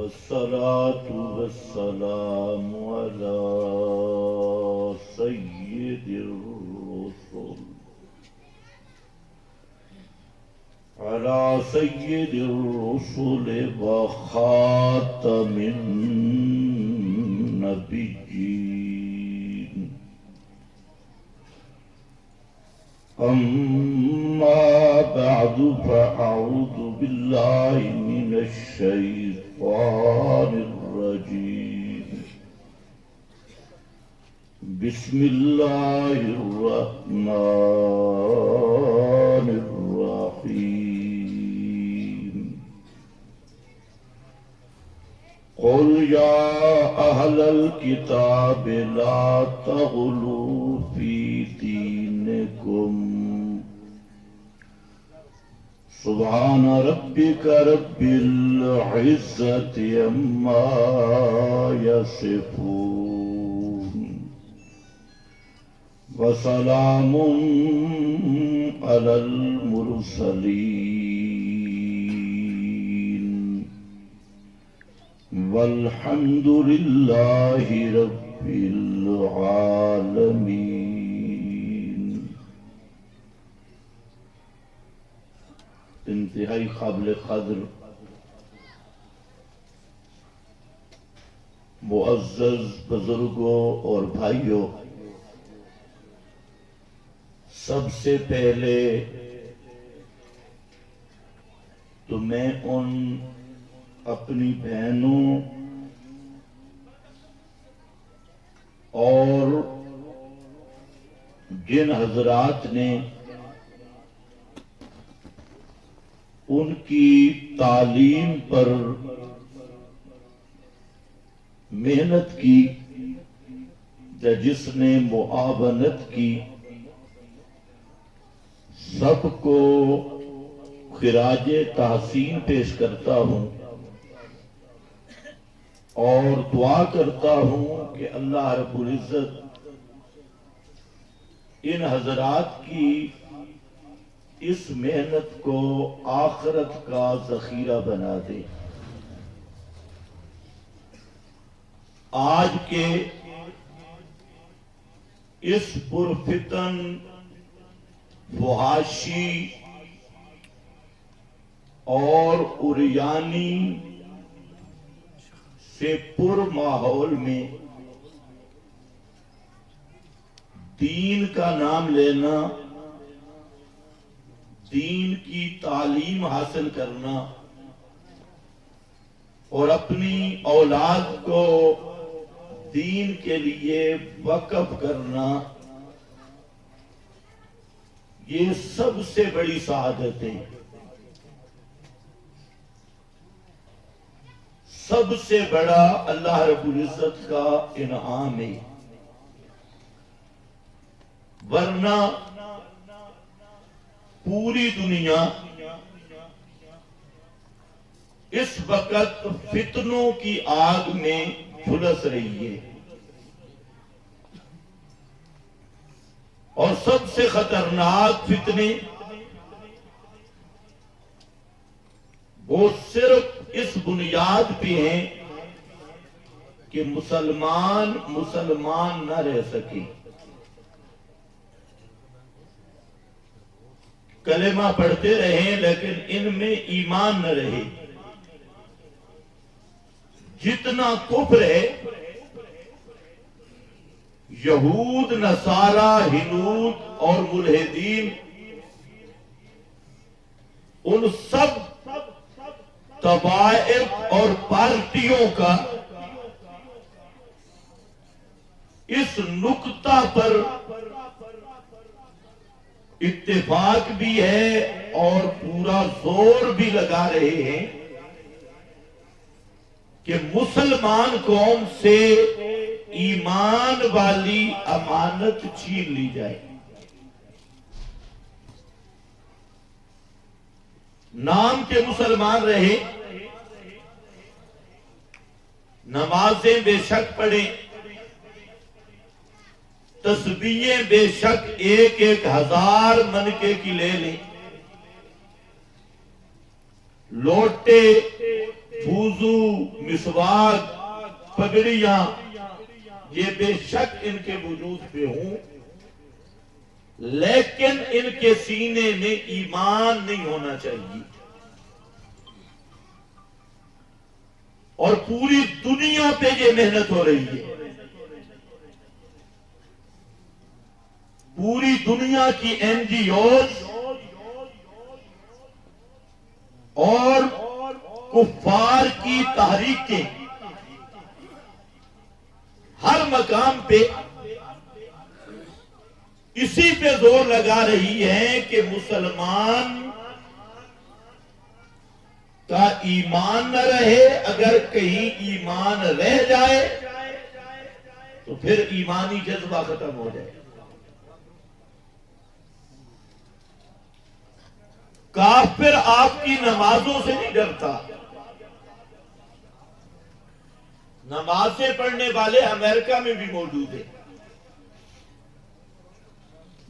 والصلاة والسلام على سيد الرسل وخاتم النبيين. أما بعد فأعوذ بالله من الشيطان الرجيم. بسم الله الرحمن الرحيم. قل يا أهل الكتاب لا تغلوا في دينكم سبحان ربك رب العزة عما يصفون وسلام على المرسلين والحمد لله رب العالمين. انتہائی قابل قدر معزز بزرگوں اور بھائیوں، سب سے پہلے تو میں ان اپنی بہنوں اور جن حضرات نے ان کی تعلیم پر محنت کی یا جس نے معاونت کی، سب کو خراج تحسین پیش کرتا ہوں اور دعا کرتا ہوں کہ اللہ رب العزت ان حضرات کی اس محنت کو آخرت کا ذخیرہ بنا دے۔ آج کے اس پرفتن فحاشی اور عریانی سے پر ماحول میں دین کا نام لینا، دین کی تعلیم حاصل کرنا اور اپنی اولاد کو دین کے لیے وقف کرنا، یہ سب سے بڑی سعادت ہے، سب سے بڑا اللہ رب العزت کا انعام ہے۔ ورنہ پوری دنیا اس وقت فتنوں کی آگ میں جھلس رہی ہے، اور سب سے خطرناک فتنے وہ صرف اس بنیاد پہ ہیں کہ مسلمان نہ رہ سکے، کلمہ پڑھتے رہیں لیکن ان میں ایمان نہ رہے۔ جتنا کفر ہے، یہود، نصارہ، ہنود اور ملحدین، ان سب طوائف اور پارٹیوں کا اس نقطہ پر اتفاق بھی ہے اور پورا زور بھی لگا رہے ہیں کہ مسلمان قوم سے ایمان والی امانت چھین لی جائے۔ نام کے مسلمان رہے، نمازیں بے شک پڑھیں، تسبیحیں بے شک 1,000 منکے کی لے لیں، لوٹے وضو مسواک، پگڑیاں، یہ بے شک ان کے وجود پہ ہوں، لیکن ان کے سینے میں ایمان نہیں ہونا چاہیے۔ اور پوری دنیا پہ یہ محنت ہو رہی ہے، پوری دنیا کی این جی اوز اور کفار کی تحریکیں ہر مقام پہ اسی پہ زور لگا رہی ہے کہ مسلمان کا ایمان نہ رہے، اگر کہیں ایمان رہ جائے تو پھر ایمانی جذبہ ختم ہو جائے۔ کافر آپ کی نمازوں سے نہیں ڈرتا۔ نمازیں پڑھنے والے امریکہ میں بھی موجود ہیں،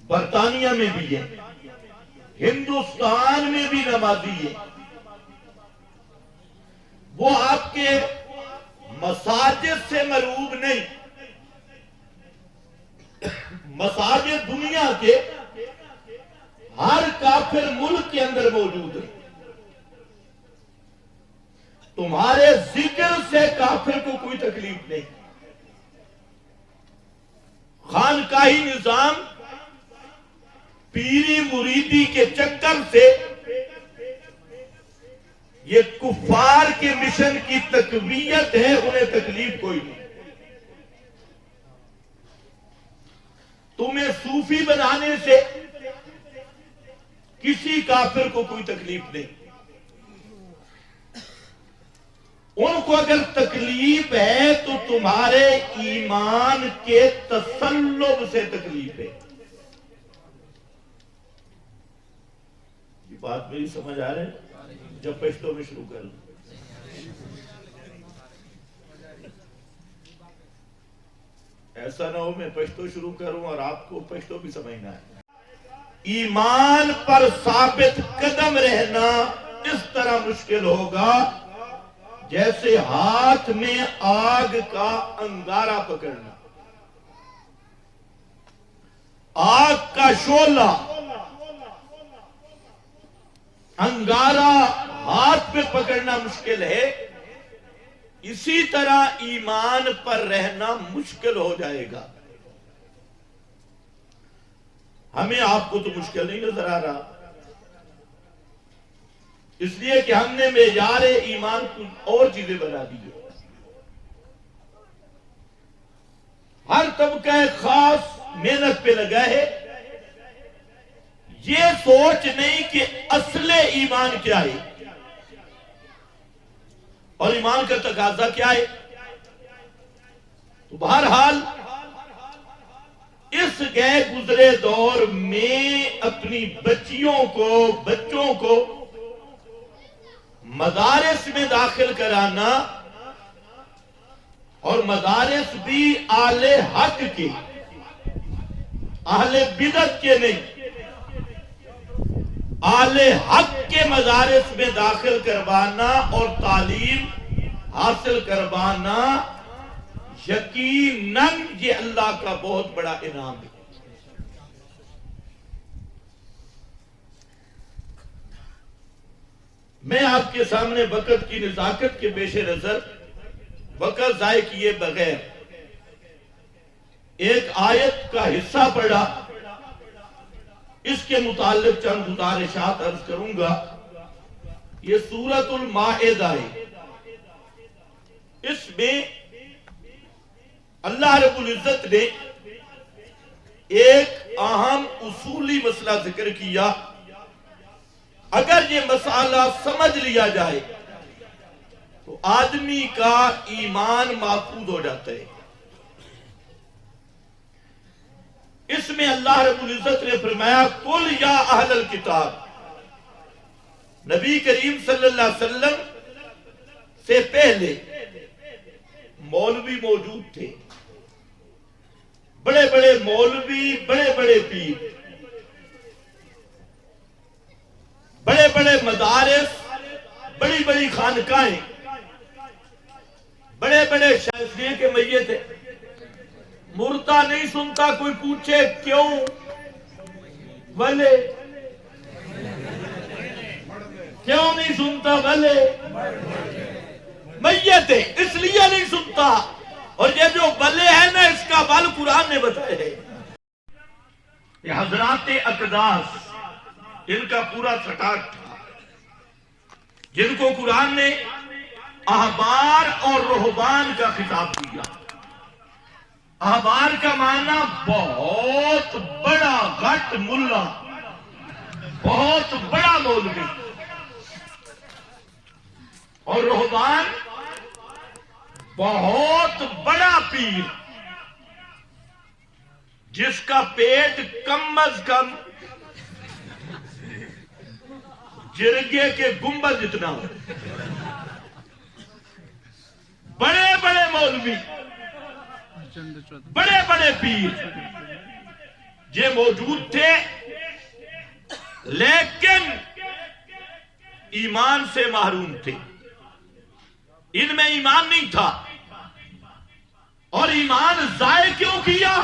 برطانیہ میں بھی ہیں، ہندوستان میں بھی نمازی ہیں۔ وہ آپ کے مساجد سے مرعوب نہیں، مساجد دنیا کے ہر کافر ملک کے اندر موجود ہے۔ تمہارے ذکر سے کافر کو کوئی تکلیف نہیں۔ خانقاہی نظام، پیری مریدی کے چکر سے یہ کفار کے مشن کی تقویت ہے، انہیں تکلیف کوئی نہیں۔ تمہیں صوفی بنانے سے کسی کافر کو کوئی تکلیف نہیں۔ ان کو اگر تکلیف ہے تو تمہارے ایمان کے تسلب سے تکلیف ہے۔ یہ بات میری سمجھ آ رہے ہیں؟ جب پشتو میں شروع کر لوں، ایسا نہ ہو میں پشتو شروع کروں اور آپ کو پشتو بھی سمجھنا ہے۔ ایمان پر ثابت قدم رہنا اس طرح مشکل ہوگا جیسے ہاتھ میں آگ کا انگارہ پکڑنا۔ آگ کا شعلہ، انگارہ ہاتھ پہ پکڑنا مشکل ہے، اسی طرح ایمان پر رہنا مشکل ہو جائے گا۔ ہمیں آپ کو تو مشکل نہیں نظر آ رہا، اس لیے کہ ہم نے معیار ایمان کو اور چیزیں بنا دی ہے۔ ہر طبقہ خاص محنت پہ لگا ہے، یہ سوچ نہیں کہ اصل ایمان کیا ہے اور ایمان کا تقاضا کیا ہے۔ تو بہرحال اس گئے گزرے دور میں اپنی بچوں کو مدارس میں داخل کرانا، اور مدارس بھی اہل حق کے، اہل بدعت کے نہیں، اہل حق کے مدارس میں داخل کروانا اور تعلیم حاصل کروانا، یقیناً یہ اللہ کا بہت بڑا انعام ہے۔ میں آپ کے سامنے وقت کی نزاکت کے پیش نظر وقت ضائع کیے بغیر ایک آیت کا حصہ پڑھا، اس کے متعلق چند گزارشات عرض کروں گا۔ یہ سورۃ المائدہ ہے، اس میں اللہ رب العزت نے ایک اہم اصولی مسئلہ ذکر کیا۔ اگر یہ مسئلہ سمجھ لیا جائے تو آدمی کا ایمان محفوظ ہو جاتا ہے۔ اس میں اللہ رب العزت نے فرمایا قل یا اہل الکتاب، نبی کریم صلی اللہ علیہ وسلم سے پہلے مولوی موجود تھے، بڑے بڑے مولوی، بڑے بڑے پیر، بڑے بڑے مدارس، بڑی بڑی خانقاہیں، بڑے بڑے شاعر کے میت ہے، مردہ نہیں سنتا، کوئی پوچھے کیوں؟ بھلے کیوں نہیں سنتا؟ بھلے میت ہے اس لیے نہیں سنتا. اور یہ جو بلے ہے نا، اس کا بل قرآن نے بتایا ہے. یہ حضرات اقداس، ان کا پورا سٹاک تھا، جن کو قرآن نے احبار اور رہبان کا خطاب دیا. احبار کا معنی بہت بڑا غٹ ملا، بہت بڑا مولوی، اور رہبان بہت بڑا پیر، جس کا پیٹ کم از کم جرگے کے گنبد جتنا ہو. بڑے بڑے مولوی، بڑے بڑے پیر یہ موجود تھے، لیکن ایمان سے محروم تھے. ان میں ایمان نہیں تھا. اور ایمان ضائع کیوں کیا؟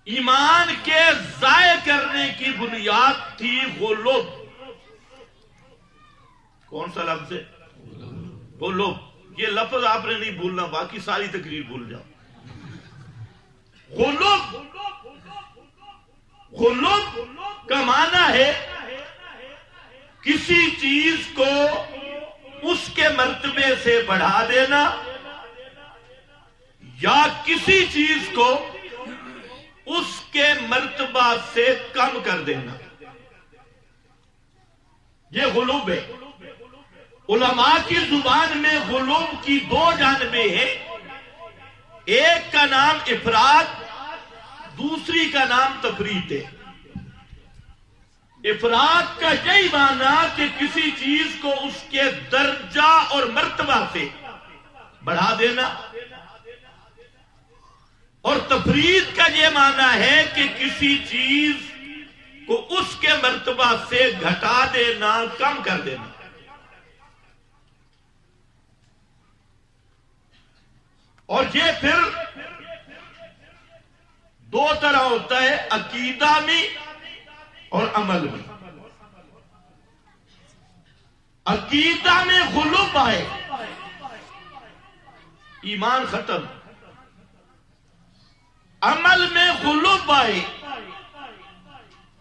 ایمان کے ضائع کرنے کی بنیاد تھی غلوب. کون سا لفظ ہے؟ غلوب. یہ لفظ آپ نے نہیں بھولنا، باقی ساری تقریر بھول جاؤ. غلوب، غلوب کا معنی ہے کسی چیز کو اس کے مرتبے سے بڑھا دینا، یا کسی چیز کو اس کے مرتبہ سے کم کر دینا. یہ غلوب ہے. علماء کی زبان میں غلوب کی دو جانبیں ہیں، ایک کا نام افراد، دوسری کا نام تفریط ہے. افراد کا یہی معنی کہ کسی چیز کو اس کے درجہ اور مرتبہ سے بڑھا دینا، اور تفریط کا یہ معنی ہے کہ کسی چیز کو اس کے مرتبہ سے گھٹا دینا، کم کر دینا. اور یہ پھر دو طرح ہوتا ہے، عقیدہ میں اور عمل میں. عقیدہ میں غلوب آئے، ایمان ختم. عمل میں غلوب آئے،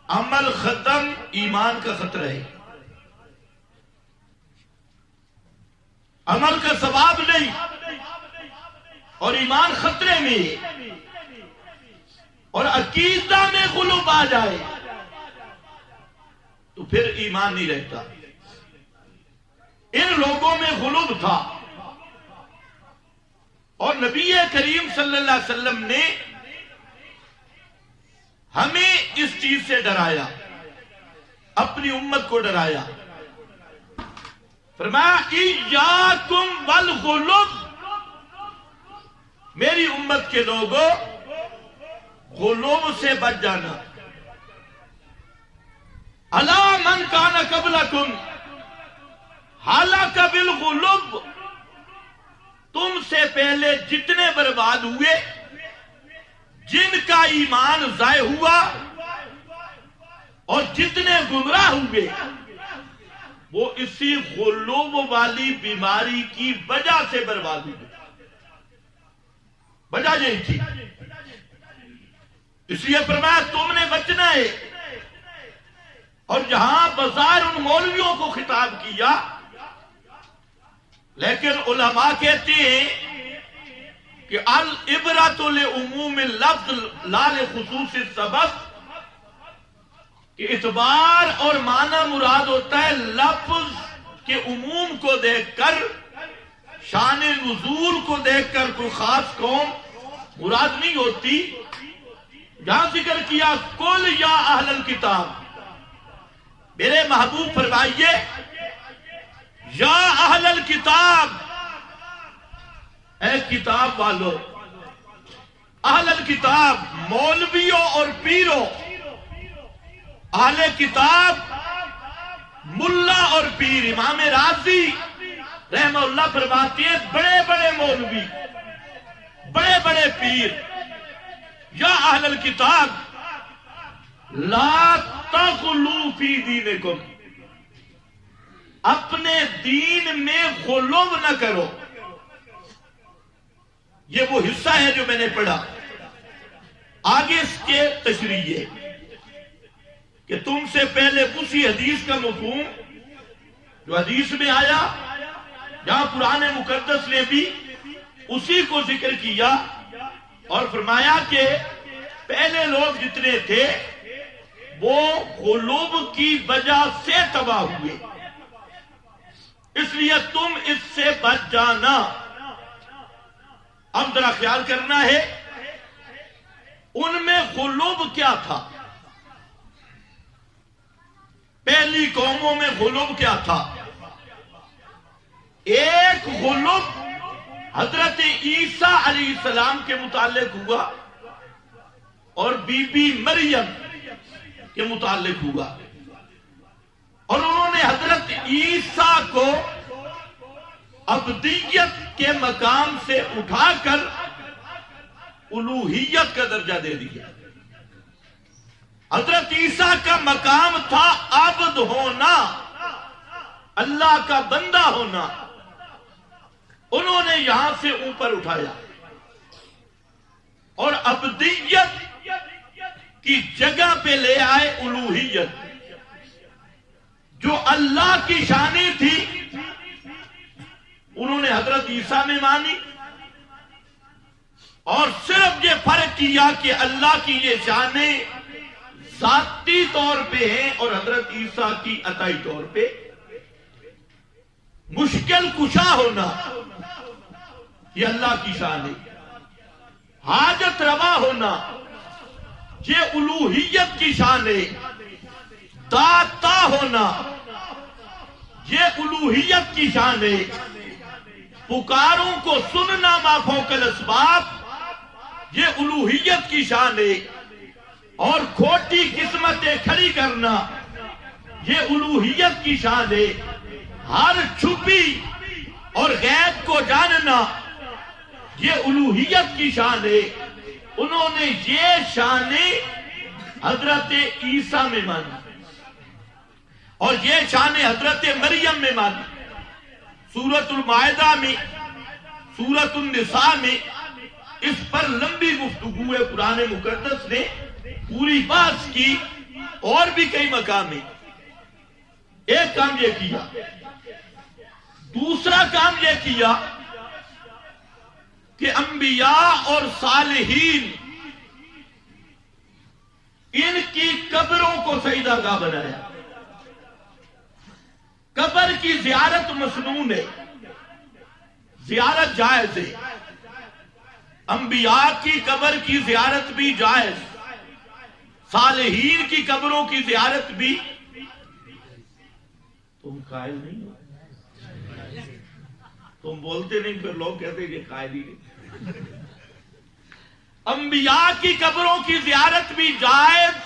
عمل ختم، ایمان کا خطرہ ہے. عمل کا ثواب نہیں اور ایمان خطرے میں. اور عقیدہ میں غلوب آ جائے تو پھر ایمان نہیں رہتا. ان لوگوں میں غلوب تھا، اور نبی کریم صلی اللہ علیہ وسلم نے ہمیں اس چیز سے ڈرایا، اپنی امت کو ڈرایا. فرمایا ایاکم والغلوب، میری امت کے لوگوں غلوب سے بچ جانا. الا من کان قبلکم ہلاک بالغلوب، تم سے پہلے جتنے برباد ہوئے، جن کا ایمان ضائع ہوا اور جتنے گمراہ ہوئے، وہ اسی غلوب والی بیماری کی وجہ سے برباد ہوئے. وجہ یہی تھی. اس لیے فرمایا تم نے بچنا ہے. اور جہاں بظاہر ان مولویوں کو خطاب کیا، لیکن علماء کہتے ہیں کہ العبرۃ لعموم اللفظ لا لخصوص السبب، کہ اعتبار اور معنی مراد ہوتا ہے لفظ کے عموم کو دیکھ کر، شان نزول کو دیکھ کر کوئی خاص قوم مراد نہیں ہوتی. جہاں ذکر کیا قل یا اہل الکتاب، میرے محبوب فرمائیے یا اہل الکتاب، اے کتاب والو. اہل الکتاب مولویوں اور پیروں، اہل کتاب ملا اور پیر. امام راضی رحمہ اللہ فرماتے ہیں بڑے بڑے مولوی، بڑے بڑے پیر، یا اہل الکتاب لا تغلو فی دینکم، اپنے دین میں غلو نہ کرو. یہ وہ حصہ ہے جو میں نے پڑھا. آگے اس کے تشریح ہے کہ تم سے پہلے اسی حدیث کا مفہوم جو حدیث میں آیا، جہاں قرآن مقدس نے بھی اسی کو ذکر کیا اور فرمایا کہ پہلے لوگ جتنے تھے وہ غلوب کی وجہ سے تباہ ہوئے، اس لیے تم اس سے بچ جانا. اب ذرا خیال کرنا ہے ان میں غلوب کیا تھا. پہلی قوموں میں غلوب کیا تھا؟ ایک غلوب حضرت عیسیٰ علیہ السلام کے متعلق ہوا اور بی بی مریم کے متعلق ہوا، اور انہوں نے حضرت عیسیٰ کو عبدیت کے مقام سے اٹھا کر الوہیت کا درجہ دے دیا. حضرت عیسیٰ کا مقام تھا عبد ہونا، اللہ کا بندہ ہونا، انہوں نے یہاں سے اوپر اٹھایا اور عبدیت کی جگہ پہ لے آئے الوہیت، جو اللہ کی شانی تھی انہوں نے حضرت عیسیٰ میں مانی، اور صرف یہ فرق کیا کہ اللہ کی یہ شانیں ذاتی طور پہ ہیں اور حضرت عیسیٰ کی عطائی طور پہ. مشکل کشا ہونا یہ اللہ کی شان ہے، حاجت روا ہونا یہ الوہیت کی شان ہے، داتا ہونا یہ الوہیت کی شان ہے، پکاروں کو سننا ما فوق الاسباب یہ الوہیت کی شان ہے، اور کھوٹی قسمتیں کھڑی کرنا یہ الوہیت کی شان ہے، ہر چھپی اور غیب کو جاننا یہ الوہیت کی شان ہے. انہوں نے یہ شانیں حضرت عیسیٰ میں مانی اور یہ شانیں حضرت مریم میں مانی. سورۃ المائدہ میں، سورۃ النساء میں اس پر لمبی گفتگو ہے، قرآن مقدس نے پوری بحث کی، اور بھی کئی مقام ہیں. ایک کام یہ کیا. دوسرا کام یہ کیا کہ انبیاء اور صالحین ان کی قبروں کو سجدہ گاہ بنایا. قبر کی زیارت مسنون ہے، زیارت جائز ہے، انبیاء کی قبر کی زیارت بھی جائز، صالحین کی قبروں کی زیارت بھی. تم قائل نہیں ہو، تم بولتے نہیں، پھر لوگ کہتے ہیں کہ قائل ہی نہیں. انبیاء کی قبروں کی زیارت بھی جائز،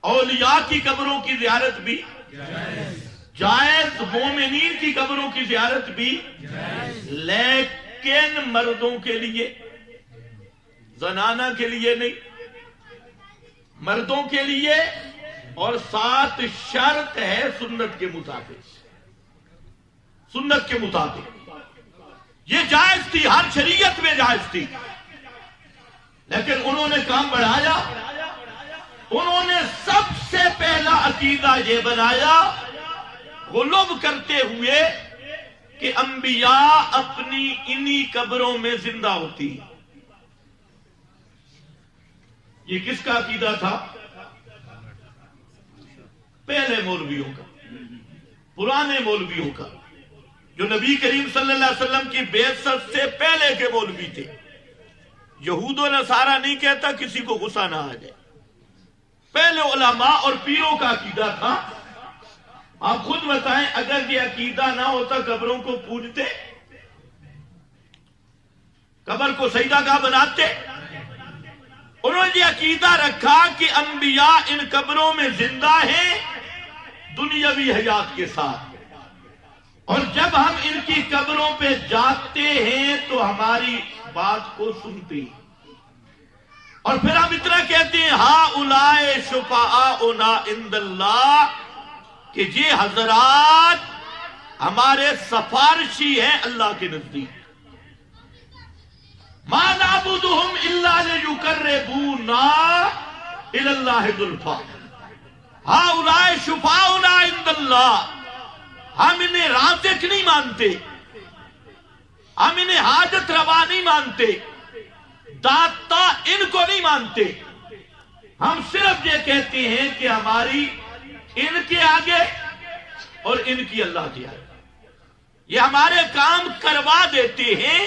اولیاء کی قبروں کی زیارت بھی جائز، مومنین کی قبروں کی زیارت بھی، لیکن مردوں کے لیے، زنانہ کے لیے نہیں، مردوں کے لیے. اور ساتھ شرط ہے سنت کے مطابق، سنت کے مطابق. یہ جائز تھی، ہر شریعت میں جائز تھی، لیکن انہوں نے کام بڑھایا. انہوں نے سب سے پہلا عقیدہ یہ بنایا غلوب کرتے ہوئے کہ انبیاء اپنی انہی قبروں میں زندہ ہوتی. یہ کس کا عقیدہ تھا؟ پہلے مولویوں کا، پرانے مولویوں کا، جو نبی کریم صلی اللہ علیہ وسلم کی بعثت سے پہلے کے مولوی تھے. یہود و نصارہ نہیں کہتا، کسی کو غصہ نہ آ جائے. پہلے علماء اور پیروں کا عقیدہ تھا. آپ خود بتائیں اگر یہ عقیدہ نہ ہوتا قبروں کو پوجتے، قبر کو سجدہ گاہ بناتے؟ انہوں نے یہ عقیدہ رکھا کہ انبیاء ان قبروں میں زندہ ہیں دنیاوی حیات کے ساتھ، اور جب ہم ان کی قبروں پہ جاتے ہیں تو ہماری بات کو سنتے ہیں، اور پھر ہم اتنا کہتے ہیں ہؤلاء شفعاؤنا عند اللہ، کہ یہ حضرات ہمارے سفارشی ہیں اللہ کے نزدیک۔ ما نعبدہم الا لیقربونا الی اللہ زلفیٰ، ہؤلاء شفعاؤنا عند اللہ، ہم انہیں رازق نہیں مانتے، ہم انہیں حاجت روا نہیں مانتے، داتا ان کو نہیں مانتے، ہم صرف یہ کہتے ہیں کہ ہماری ان کے آگے اور ان کی اللہ کے آگے، یہ ہمارے کام کروا دیتے ہیں۔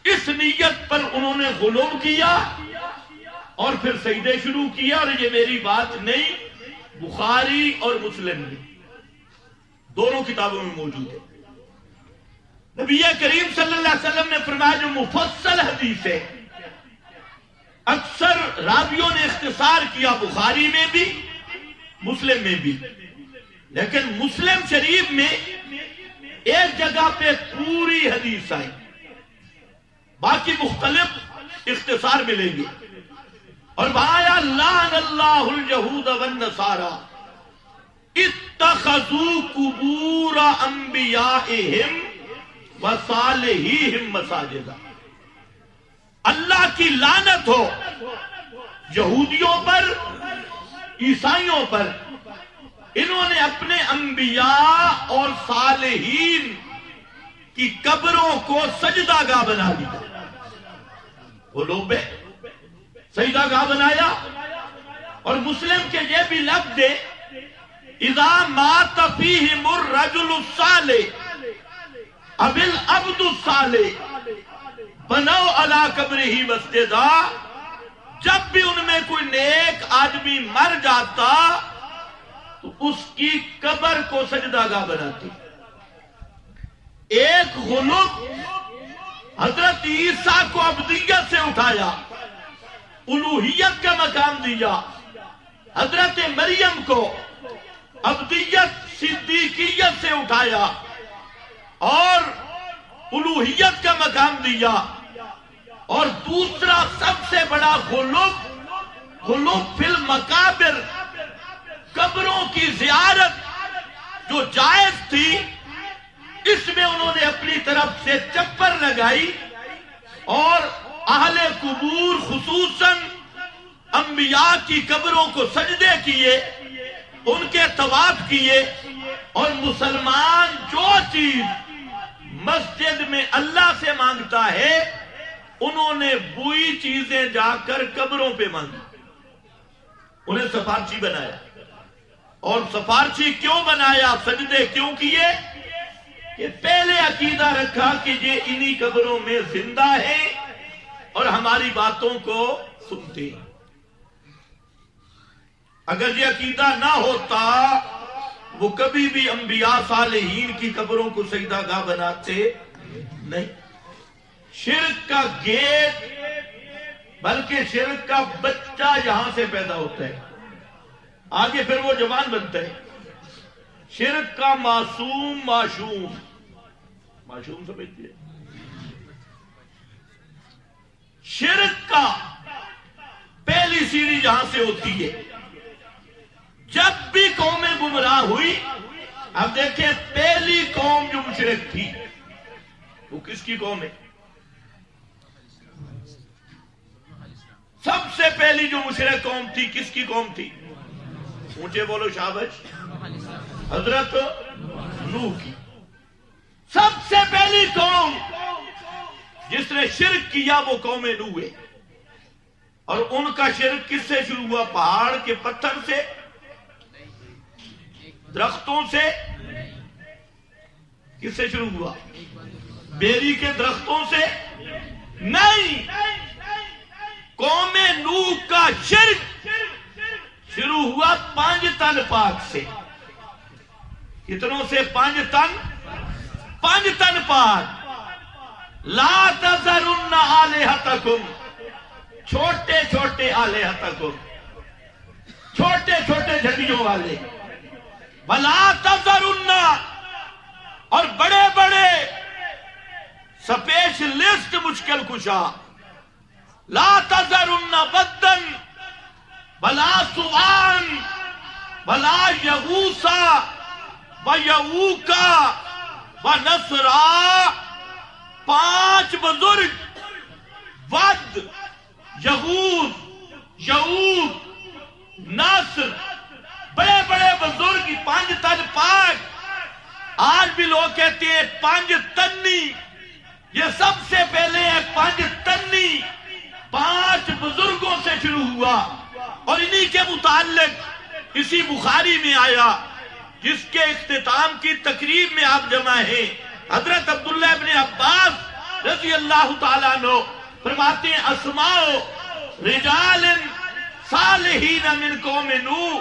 اس نیت پر انہوں نے غلو کیا اور پھر سجدے شروع کیا، اور یہ میری بات نہیں، بخاری اور مسلم میں دونوں کتابوں میں موجود ہے۔ نبی کریم صلی اللہ علیہ وسلم نے فرمایا جو مفصل حدیث ہے، اکثر راویوں نے اختصار کیا، بخاری میں بھی مسلم میں بھی، لیکن مسلم شریف میں ایک جگہ پہ پوری حدیث آئی، باقی مختلف اختصار ملیں گے، اور وہاں لعن اللہ اليہود والنصارى اتخذوا قبور انبیائہم وصالحیہم مساجدا، اللہ کی لعنت ہو یہودیوں پر، عیسائیوں پر، انہوں نے اپنے انبیاء اور صالحین کی قبروں کو سجدہ گاہ بنا دیا۔ وہ لوگ سجدہ گاہ بنایا، اور مسلم کے یہ بھی لفظ ہے اذا مات فیہم الرجل الصالح اب العبد الصالح بنو علی قبرہ مسجدا، جب بھی ان میں کوئی نیک آدمی مر جاتا تو اس کی قبر کو سجدہ گاہ بناتی۔ ایک غلوب حضرت عیسیٰ کو عبدیت سے اٹھایا، الوہیت کا مقام دیا، حضرت مریم کو عبدیت صدیقیت سے اٹھایا اور الوہیت کا مقام دیا، اور دوسرا سب سے بڑا غلوب فی المقابر، قبروں کی زیارت جو جائز تھی اس میں انہوں نے اپنی طرف سے چپر لگائی، اور اہل قبور خصوصاً انبیاء کی قبروں کو سجدے کیے، ان کے طواف کیے، اور مسلمان جو چیز مسجد میں اللہ سے مانگتا ہے انہوں نے وہی چیزیں جا کر قبروں پہ مانگی، انہیں سفارشی بنایا۔ اور سفارشی کیوں بنایا، سجدے کیوں کیے؟ کہ پہلے عقیدہ رکھا کہ یہ انہی قبروں میں زندہ ہے اور ہماری باتوں کو سنتے ہیں۔ اگر یہ عقیدہ نہ ہوتا وہ کبھی بھی انبیاء صالحین کی قبروں کو سجدہ گاہ بناتے نہیں۔ شرک کا گیٹ، بلکہ شرک کا بچہ یہاں سے پیدا ہوتا ہے، آگے پھر وہ جوان بنتا ہے۔ شرک کا معصوم سمجھتے ہیں، شرک کا پہلی سیڑھی جہاں سے ہوتی ہے۔ جب بھی قومیں گمراہ ہوئی، اب دیکھیں پہلی قوم جو مشرک تھی وہ کس کی قوم ہے؟ سب سے پہلی جو مشرک قوم تھی کس کی قوم تھی؟ اونچے بولو شابش، حضرت نوح کی۔ سب سے پہلی قوم جس نے شرک کیا وہ قوم نوح ہے، اور ان کا شرک کس سے شروع ہوا؟ پہاڑ کے پتھر سے، درختوں سے؟ کس سے شروع ہوا؟ بیری کے درختوں سے نہیں، قوم نوح کا شرک شروع ہوا 5 تن پاک سے۔ کتنوں سے؟ 5 تن پاک۔ لا تذرن آلہتکم، چھوٹے چھوٹے آلہتکم، چھوٹے چھوٹے جھنڈیوں والے، ولا تذرن مشکل کشا لا تذرن ودن ولا سوان ولا یغوثا ویعوقا ونسرا 5 بزرگ ود یغوث یعوق ناصر بڑے بڑے بزرگ 5 تن پاک. آج بھی لوگ کہتے ہیں 5 تنی. یہ سب سے پہلے ہے 5 تنی. 5 بزرگوں سے شروع ہوا اور انہی کے متعلق اسی بخاری میں آیا جس کے اختتام کی تقریب میں آپ جمع ہیں. حضرت عبداللہ ابن عباس رضی اللہ تعالیٰ عنہ فرماتے ہیں اسماء رجال صالحین من قوم نوح،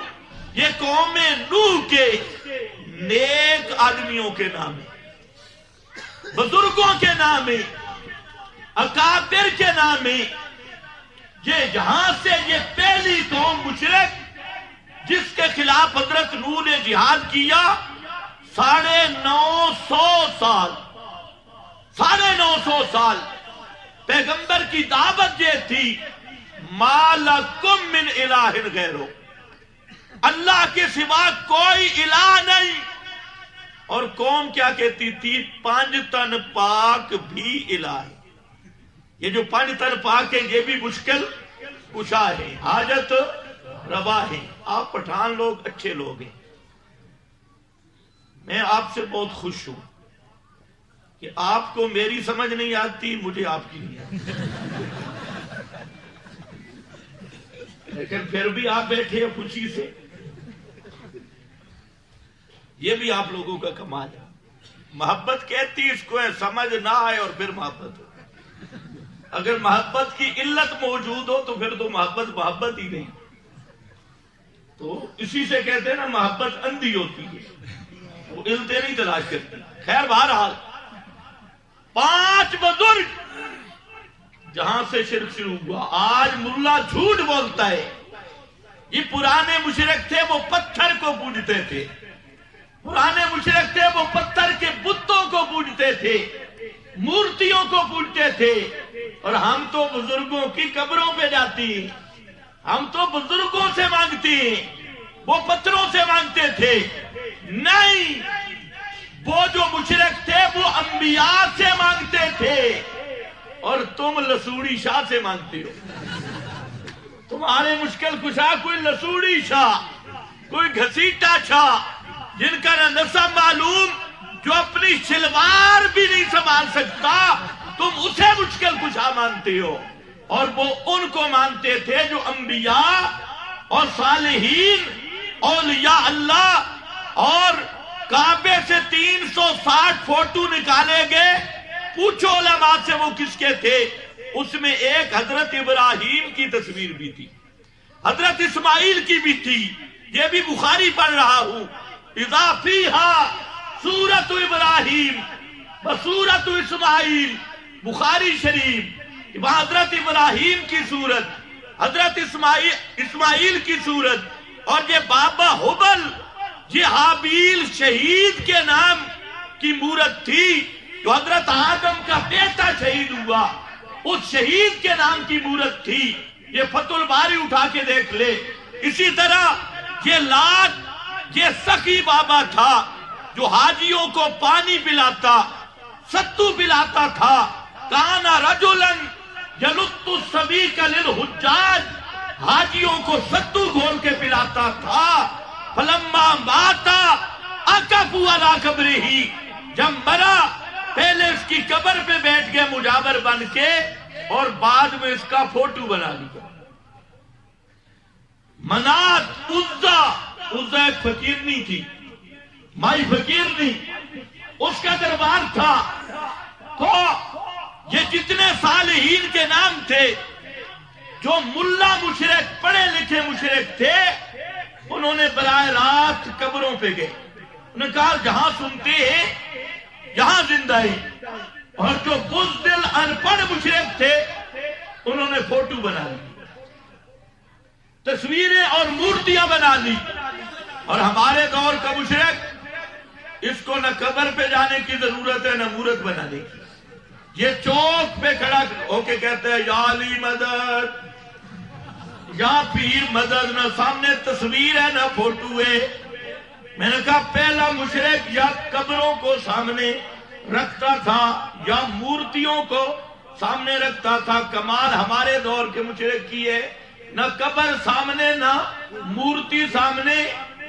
یہ قوم نوح کے نیک آدمیوں کے نام ہیں، بزرگوں کے نام ہیں، اکابر کے نام ہیں. یہ جہاں سے یہ پہلی قوم مشرک جس کے خلاف حضرت نوح نے جہاد کیا 950 سال پیغمبر کی دعوت یہ تھی ما لکم من الہ غیرہ، اللہ کے سوا کوئی الہ نہیں. اور قوم کیا کہتی تھی 5 تن پاک بھی الہ ہے. یہ جو 5 تن پاک ہیں یہ بھی مشکل کشا ہے، حاجت روا ہے. آپ پٹھان لوگ اچھے لوگ ہیں، میں آپ سے بہت خوش ہوں کہ آپ کو میری سمجھ نہیں آتی، مجھے آپ کی نہیں آتی، لیکن پھر بھی آپ بیٹھے ہیں خوشی سے. یہ بھی آپ لوگوں کا کمال ہے. محبت کہتی اس کو ہے سمجھ نہ آئے اور پھر محبت ہو. اگر محبت کی علت موجود ہو تو پھر تو محبت ہی نہیں. تو اسی سے کہتے ہیں نا محبت اندھی ہوتی ہے، وہ علتیں نہیں تلاش کرتی. خیر بہرحال 5 بزرگ جہاں سے شرک شروع ہوا. آج ملا جھوٹ بولتا ہے. یہ پرانے مشرک تھے، وہ پتھر کو پوجتے تھے. پرانے مشرک تھے، وہ پتھر کے بتوں کو پوجتے تھے، مورتیوں کو پوجتے تھے. اور ہم تو بزرگوں کی قبروں پہ جاتی ہیں، ہم تو بزرگوں سے مانگتی ہیں. وہ پتھروں سے مانگتے تھے. نہیں، وہ جو مشرک تھے وہ انبیاء سے مانگتے تھے اور تم لسوڑی شاہ سے مانگتے ہو. تمہارے مشکل کشا کوئی لسوڑی شاہ، کوئی گھسیٹا شاہ جن کا نہ نسب معلوم، جو اپنی شلوار بھی نہیں سنبھال سکتا، تم اسے مشکل کشا مانتے ہو. اور وہ ان کو مانتے تھے جو انبیاء اور صالحین اولیاء اللہ. اور کعبے سے 360 فوٹو نکالے گئے. پوچھو علماء سے وہ کس کے تھے. اس میں ایک حضرت ابراہیم کی تصویر بھی تھی، حضرت اسماعیل کی بھی تھی. یہ بھی بخاری پڑھ رہا ہوں. اذا فیہا سورۃ ابراہیم وسورۃ اسماعیل، بخاری شریف. وہاں حضرت ابراہیم کی صورت، حضرت اسماعیل کی صورت. اور یہ بابا حبل، یہ حابیل شہید کے نام کی مورت تھی جو حضرت آدم کا بیٹا شہید ہوا، اس شہید کے نام کی مورت تھی. یہ فتح الباری اٹھا کے دیکھ لے. اسی طرح یہ لات، یہ سخی بابا تھا جو حاجیوں کو پانی پلاتا، ستو پلاتا تھا. کانا رجلن یلت السبیق للحجاج، حاجیوں کو ستو گھول کے پلاتا تھا. فلما ماتا اکفوا علی قبرہ، جب مرا پہلے اس کی قبر پہ بیٹھ گئے مجاور بن کے اور بعد میں اس کا فوٹو بنا لیا. منات، عزا ایک فقیر نہیں تھی، مائی فقیر نہیں، اس کا دربار تھا. تو یہ جتنے صالحین کے نام تھے جو ملا مشرک، پڑھے لکھے مشرک تھے، انہوں نے براہ راست قبروں پہ گئے. انہوں نے کہا جہاں سنتے ہیں یہاں زندہ ہے. اور جو بزدل ان پڑھ مشرک تھے انہوں نے فوٹو بنا لی، تصویریں اور مورتیاں بنا لی. اور ہمارے دور کا مشرک، اس کو نہ قبر پہ جانے کی ضرورت ہے نہ مورت بنانے کی. یہ چوک پہ کھڑا ہو کے کہتے ہیں یا علی مدد، یا پیر مدد، نہ سامنے تصویر ہے نہ فوٹو ہے۔ میں نے کہا پہلا مشرک یا قبروں کو سامنے رکھتا تھا یا مورتیوں کو سامنے رکھتا تھا۔ کمال ہمارے دور کے مشرک کی ہے، نہ قبر سامنے نہ مورتی سامنے،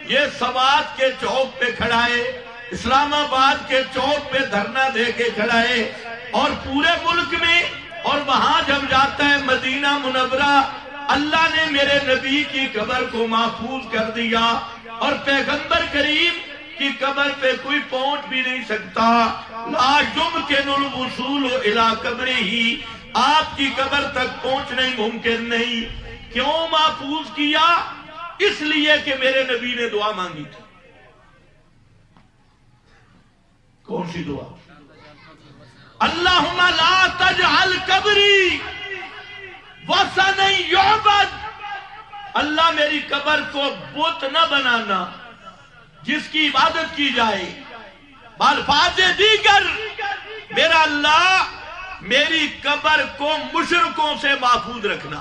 یہ سوات کے چوک پہ کھڑا ہے، اسلام آباد کے چوک پہ دھرنا دے کے کھڑا ہے، اور پورے ملک میں، اور وہاں جب جاتا ہے مدینہ منورہ، اللہ نے میرے نبی کی قبر کو محفوظ کر دیا، اور پیغمبر کریم کی قبر پہ کوئی پہنچ بھی نہیں سکتا۔ لا یمکن الوصول الی قبرہ، آپ کی قبر تک پہنچنا ہی ممکن نہیں۔ کیوں محفوظ کیا؟ اس لیے کہ میرے نبی نے دعا مانگی تھی۔ کون سی دعا؟ اللہم لا تجعل قبری وثنا یعبد، اللہ میری قبر کو بت نہ بنانا جس کی عبادت کی جائے۔ بالفاظ دیگر، میرا اللہ میری قبر کو مشرکوں سے محفوظ رکھنا،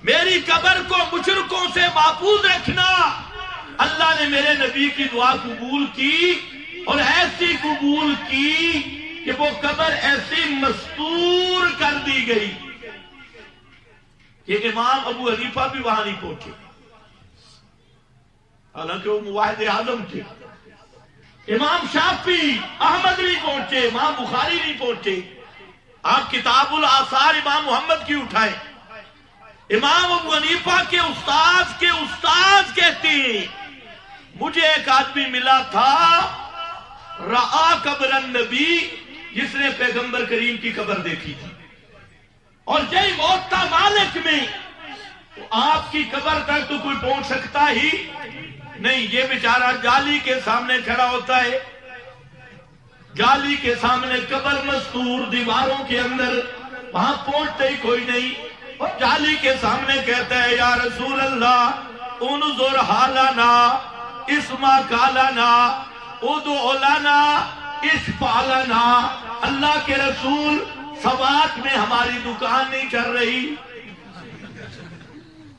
میری قبر کو مشرکوں سے محفوظ رکھنا۔ اللہ نے میرے نبی کی دعا قبول کی، اور ایسی قبول کی کہ وہ قبر ایسی مستور کر دی گئی کہ امام ابو حنیفہ بھی وہاں نہیں پہنچے، حالانکہ وہ مواحد اعظم تھے۔ امام شافعی احمد نہیں پہنچے، امام بخاری نہیں پہنچے۔ آپ کتاب الآثار امام محمد کی اٹھائیں، امام ابو حنیفہ کے استاد کہتے ہیں مجھے ایک آدمی ملا تھا رآ قبر النبی، جس نے پیغمبر کریم کی قبر دیکھی تھی، اور جی موتا مالک میں آپ کی قبر تک تو کوئی پہنچ سکتا ہی نہیں۔ یہ بیچارہ جالی کے سامنے کھڑا ہوتا ہے، جالی کے سامنے قبر مستور دیواروں کے اندر، وہاں پہنچتے ہی کوئی نہیں، اور جالی کے سامنے کہتا ہے یا رسول اللہ انظر حالنا اسما کالنا ادعو لنا اشفع لنا۔ اللہ کے رسول سوات میں ہماری دکان نہیں چل رہی،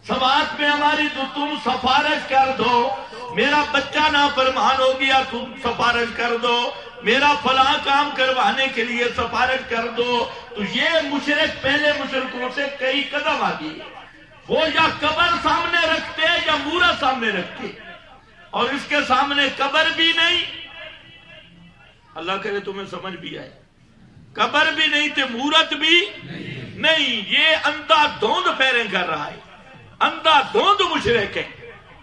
سوات میں ہماری تو تم سفارش کر دو، میرا بچہ نافرمان ہو گیا تم سفارش کر دو، میرا فلاں کام کروانے کے لیے سفارش کر دو۔ تو یہ مشرک پہلے مشرکوں سے کئی قدم آگئی، وہ یا قبر سامنے رکھتے یا مورت سامنے رکھتے، اور اس کے سامنے قبر بھی نہیں، اللہ کرے تمہیں سمجھ بھی آئے، قبر بھی نہیں تھے مورت بھی نہیں۔ یہ اندھا دھوند پھیریں کر رہا ہے، اندھا دھوند مشرک ہے،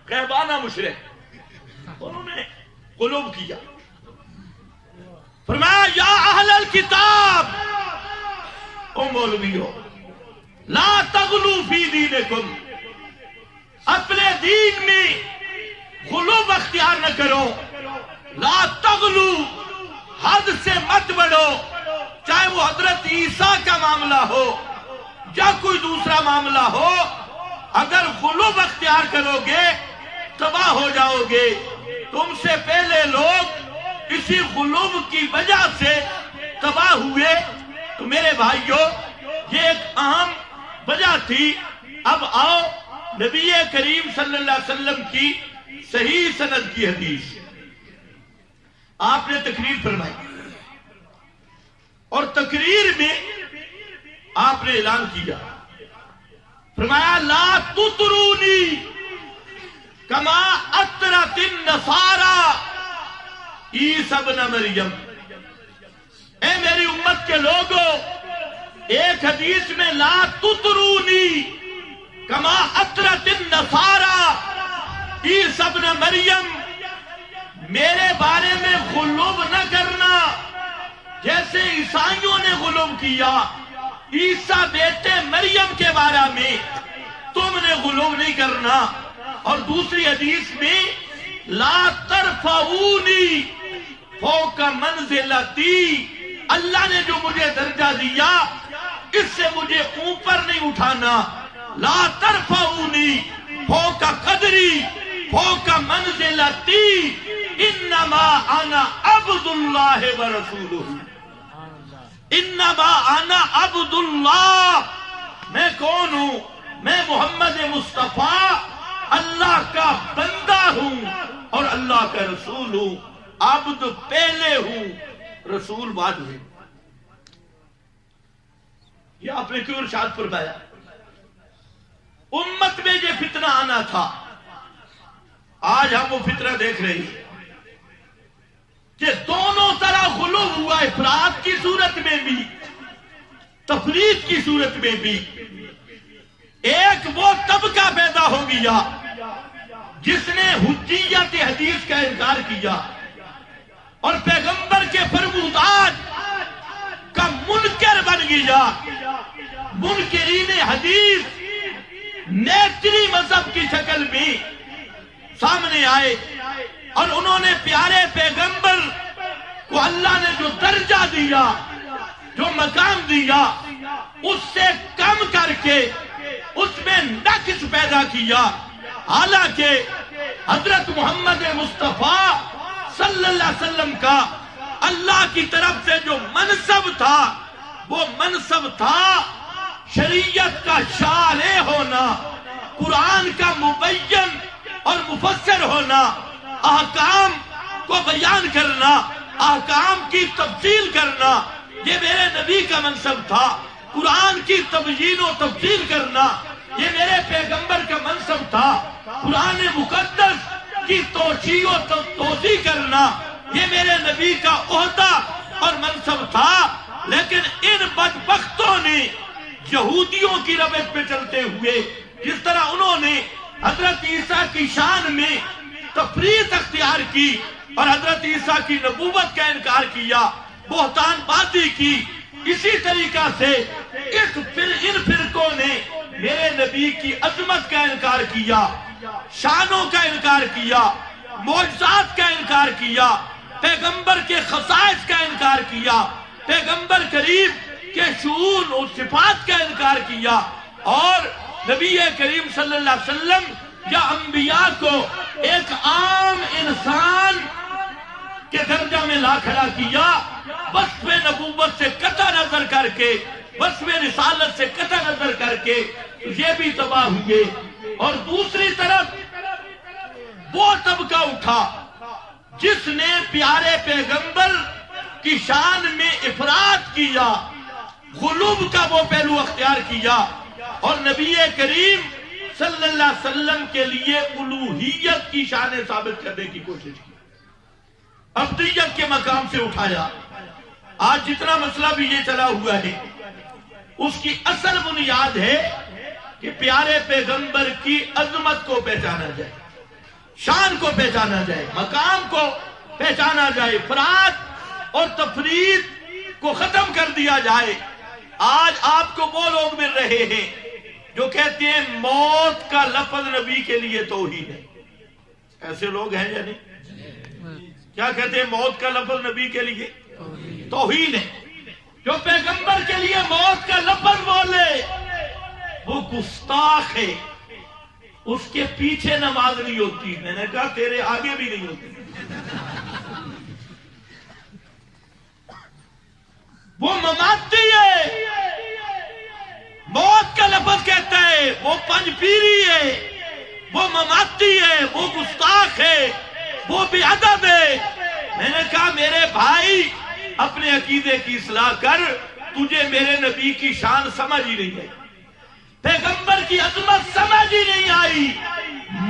غیبانہ مشرک۔ انہوں نے قلوب کیا، فرمایا یا اہل الکتاب، او مولویو لا تغلو فی دینکم، اپنے دین میں غلو اختیار نہ کرو، لا تغلو، حد سے مت بڑھو، چاہے وہ حضرت عیسیٰ کا معاملہ ہو یا کوئی دوسرا معاملہ ہو، اگر غلو اختیار کرو گے تباہ ہو جاؤ گے۔ تم سے پہلے لوگ اسی غلو کی وجہ سے تباہ ہوئے، تو میرے بھائیوں یہ ایک اہم وجہ تھی۔ اب آؤ نبی کریم صلی اللہ علیہ وسلم کی صحیح سند کی حدیث، آپ نے تقریر فرمائی، اور تقریر میں آپ نے اعلان کیا، فرمایا لا تطرونی کما اطرت النصارى عیسی ابن مریم، اے میری امت کے لوگوں، ایک حدیث میں لا تطرونی کما اطرت النصارى عیسی ابن مریم، میرے بارے میں غلو نہ کرنا جیسے عیسائیوں نے غلو کیا، عیسیٰ بیٹے مریم کے بارے میں تم نے غلو نہیں کرنا۔ اور دوسری حدیث میں لا ترفعونی فوق منزلتی، اللہ نے جو مجھے درجہ دیا اس سے مجھے اوپر نہیں اٹھانا، لا ترفعونی فوق قدری فوق منزلتی انما انا عبد اللہ ورسولہ۔ انما انا عبد اللہ، میں کون ہوں؟ میں محمد مصطفیٰ اللہ کا بندہ ہوں اور اللہ کا رسول ہوں۔ عبد پہلے ہوں، رسول بعد میں۔ یہ آپ نے کیوں ارشاد فرمایا؟ امت میں یہ فتنہ آنا تھا۔ آج ہم وہ فتنہ دیکھ رہے ہیں کہ دونوں طرح غلو ہوا، افراط کی صورت میں بھی، تفریط کی صورت میں بھی۔ ایک وہ طبقہ پیدا ہو گیا جس نے حجیت حدیث کا انکار کیا اور پیغمبر کے فرمودات کا منکر بن گیا۔ منکرین حدیث نیچری مذہب کی شکل میں سامنے آئے اور انہوں نے پیارے پیغمبر کو اللہ نے جو درجہ دیا، جو مقام دیا، اس سے کم کر کے اس میں نقص پیدا کیا۔ حالانکہ حضرت محمد مصطفیٰ صلی اللہ علیہ وسلم کا اللہ کی طرف سے جو منصب تھا، وہ منصب تھا شریعت کا شارع ہونا، قرآن کا مبین اور مفسر ہونا، احکام کو بیان کرنا، احکام کی تفصیل کرنا۔ یہ میرے نبی کا منصب تھا۔ قرآن کی تبیین و تفصیل کرنا یہ میرے پیغمبر کا منصب تھا۔ قرآن مقدس کی توشیح و توضیح کرنا یہ میرے نبی کا عہدہ اور منصب تھا۔ لیکن ان بدبختوں نے یہودیوں کی روش پہ چلتے ہوئے جس طرح انہوں نے حضرت عیسیٰ کی شان میں تفریط اختیار کی اور حضرت عیسیٰ کی نبوت کا انکار کیا، بہتان بازی کی، اسی طریقہ سے ان فرقوں نے میرے نبی کی عظمت کا انکار کیا، شانوں کا انکار کیا، معجزات کا انکار کیا، پیغمبر کے خصائص کا انکار کیا، پیغمبر کریم کے شؤون اور صفات کا انکار کیا، اور نبی کریم صلی اللہ علیہ وسلم یا انبیاء کو ایک عام انسان کے درجہ میں لا کھڑا کیا، وصف نبوت سے قطع نظر کر کے، وصف رسالت سے قطع نظر کر کے یہ بھی تباہ ہوئے۔ اور دوسری طرف وہ طبقہ اٹھا جس نے پیارے پیغمبر کی شان میں افراط کیا، غلو کا وہ پہلو اختیار کیا اور نبی کریم صلی اللہ علیہ وسلم کے لیے الوہیت کی شان ثابت کرنے کی کوشش کی، عبدیت کے مقام سے اٹھایا۔ آج جتنا مسئلہ بھی یہ چلا ہوا ہے اس کی اصل بنیاد ہے کہ پیارے پیغمبر کی عظمت کو پہچانا جائے، شان کو پہچانا جائے، مقام کو پہچانا جائے، افراط اور تفریط کو ختم کر دیا جائے۔ آج آپ کو وہ لوگ مل رہے ہیں جو کہتے ہیں موت کا لفظ نبی کے لیے توہین ہے۔ ایسے لوگ ہیں یا نہیں؟ کیا کہتے ہیں؟ موت کا لفظ نبی کے لیے توہین ہے۔ جو پیغمبر کے لیے موت کا لفظ بولے وہ گستاخ ہے، اس کے پیچھے نماز نہیں ہوتی۔ میں نے کہا تیرے آگے بھی نہیں ہوتی۔ وہ مماتی ہے، موت کا لفظ کہتا ہے، وہ پنج پیری ہے، وہ مماتی ہے، وہ گستاخ ہے، وہ بے ادب ہے۔ میں نے کہا میرے بھائی اپنے عقیدے کی اصلاح کر، تجھے میرے نبی کی شان سمجھ ہی نہیں آئی، پیغمبر کی عظمت سمجھ ہی نہیں آئی۔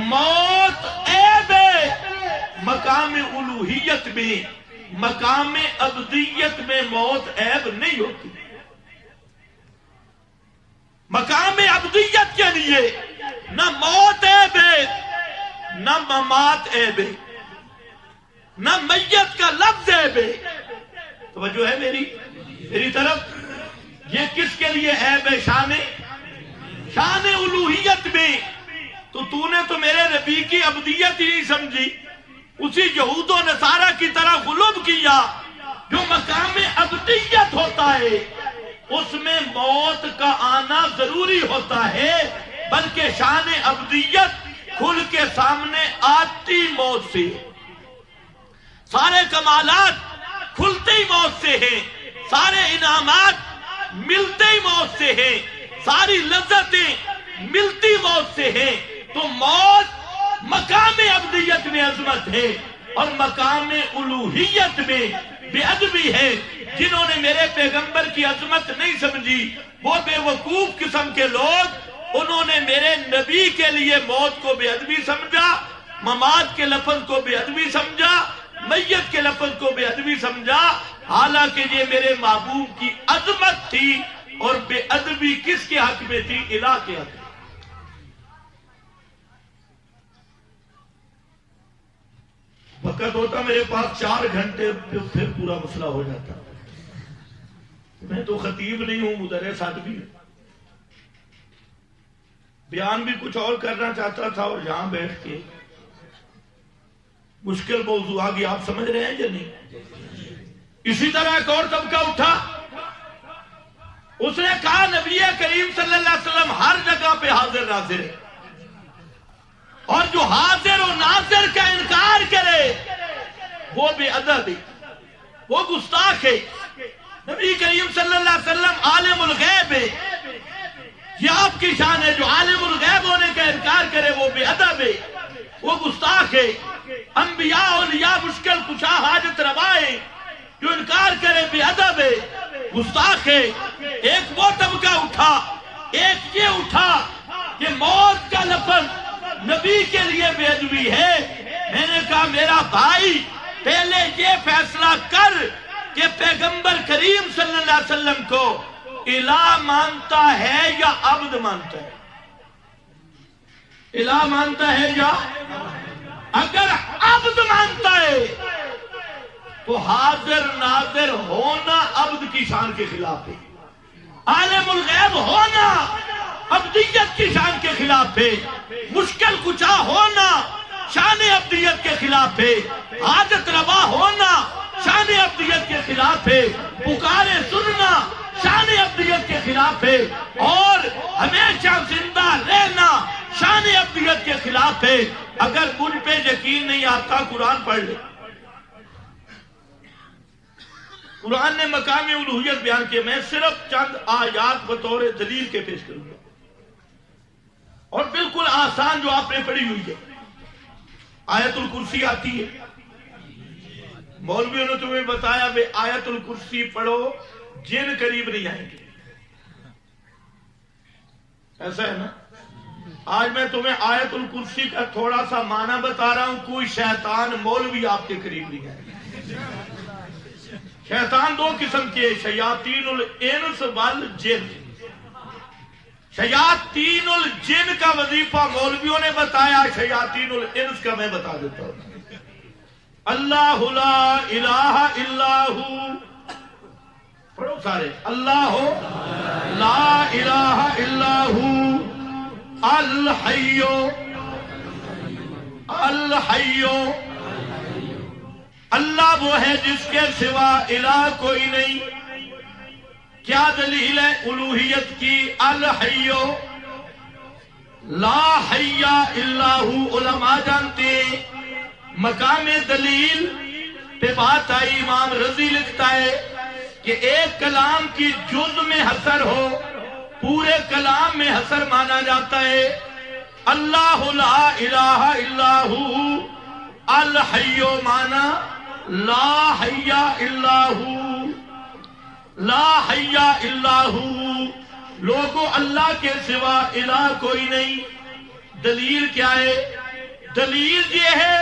موت عیب ہے، مقام الوہیت میں، مقام ابدیت میں موت عیب نہیں ہوتی۔ مقام ابدیت کے لیے نہ موت عیب ہے نہ ممات عیب ہے، نہ میت کا لفظ عیب ہے۔ توجہ ہے میری طرف؟ یہ کس کے لیے عیب ہے؟ شان الوہیت میں۔ تو نے تو میرے نبی کی ابدیت ہی نہیں سمجھی، اسی یہود و نصارہ کی طرح غلو کیا۔ جو مقام ابدیت ہوتا ہے اس میں موت کا آنا ضروری ہوتا ہے، بلکہ شان ابدیت کھل کے سامنے آتی موت سے۔ سارے کمالات کھلتی موت سے ہیں، سارے انعامات ملتے ہی موت سے ہیں، ساری لذتیں ملتی موت سے ہیں، تو موت مقام ابدیت میں عظمت ہے اور مقام الوہیت میں بے ادبی ہے۔ جنہوں نے میرے پیغمبر کی عظمت نہیں سمجھی وہ بے وقوف قسم کے لوگ، انہوں نے میرے نبی کے لیے موت کو بے ادبی سمجھا، ممات کے لفظ کو بے ادبی سمجھا، میت کے لفظ کو بے ادبی سمجھا، حالانکہ یہ میرے محبوب کی عظمت تھی۔ اور بے ادبی کس کے حق میں تھی؟ الہ کے حق میں۔ وقت ہوتا میرے پاس 4 گھنٹے پھر پورا مسئلہ ہو جاتا۔ میں تو خطیب نہیں ہوں، مدرس آدمی ہوں، بیان بھی کچھ اور کرنا چاہتا تھا اور یہاں بیٹھ کے مشکل موضوع آ گیا۔ آپ سمجھ رہے ہیں یا نہیں؟ اسی طرح ایک اور طبقہ اٹھا، اس نے کہا نبی کریم صلی اللہ علیہ وسلم ہر جگہ پہ حاضر ناظر ہے، اور جو حاضر و ناظر کا انکار کرے وہ بے ادب ہے، وہ گستاخ ہے۔ نبی کریم صلی اللہ علیہ وسلم عالم الغیب ہے، یہ آپ کی شان ہے۔ جو عالم الغیب ہونے کا انکار کرے وہ بے ادب ہے، وہ گستاخ ہے۔ انبیاء اولیاء مشکل کشا حاجت روا ہے، جو انکار کرے بے ادب ہے، گستاخ ہے۔ ایک وہ طبقہ اٹھا، ایک یہ اٹھا کہ موت کا لفظ نبی کے لیے بے ادبی ہے۔ میں نے کہا میرا بھائی پہلے یہ فیصلہ کر کہ پیغمبر کریم صلی اللہ علیہ وسلم کو الہ مانتا ہے یا عبد مانتا ہے؟ الہ مانتا ہے یا؟ اگر عبد مانتا ہے تو حاضر ناظر ہونا عبد کی شان کے خلاف ہے، عالم الغیب ہونا عبدیت کی شان کے خلاف ہے، مشکل کشا ہونا شان عبدیت کے خلاف ہے، حاجت روا ہونا شان عبدیت کے خلاف ہے، پکارے سننا شان عبدیت کے خلاف ہے، اور ہمیشہ زندہ رہنا شان عبدیت کے خلاف ہے۔ اگر مجھ پہ یقین نہیں آتا قرآن پڑھ لے، قرآن نے مقام الوہیت بیان کیا۔ میں صرف چند آیات بطور دلیل کے پیش کروں گا، اور بالکل آسان جو آپ نے پڑھی ہوئی ہے۔ آیت الکرسی آتی ہے، مولویوں نے تمہیں بتایا بے آیت الکرسی پڑھو جن قریب نہیں آئیں گے، ایسا ہے نا؟ آج میں تمہیں آیت الکرسی کا تھوڑا سا معنی بتا رہا ہوں، کوئی شیطان مولوی آپ کے قریب نہیں آئے گا۔ شیطان 2 قسم کے، شیاطین الانس والجن۔ شیاطین الجن کا وظیفہ مولویوں نے بتایا، شیاطین الانس کا میں بتا دیتا ہوں۔ اللہ لا الہ الا ہو، پڑھو سارے، اللہ لا الہ الا ہو الحیو الحیو، اللہ وہ ہے جس کے سوا الہ کوئی نہیں۔ کیا دلیل ہے الوہیت کی؟ الحیو لا حی الا ہو۔ علماء جانتے ہیں مقام دلیل پہ بات آئی، امام رضی لکھتا ہے کہ ایک کلام کی جز میں حصر ہو، پورے کلام میں حصر مانا جاتا ہے۔ اللہ لا الہ الا ہو الحی مانا لا حی الا ہو، لا حی الا ہو، لوگوں اللہ کے سوا الہ کوئی نہیں۔ دلیل کیا ہے؟ دلیل یہ ہے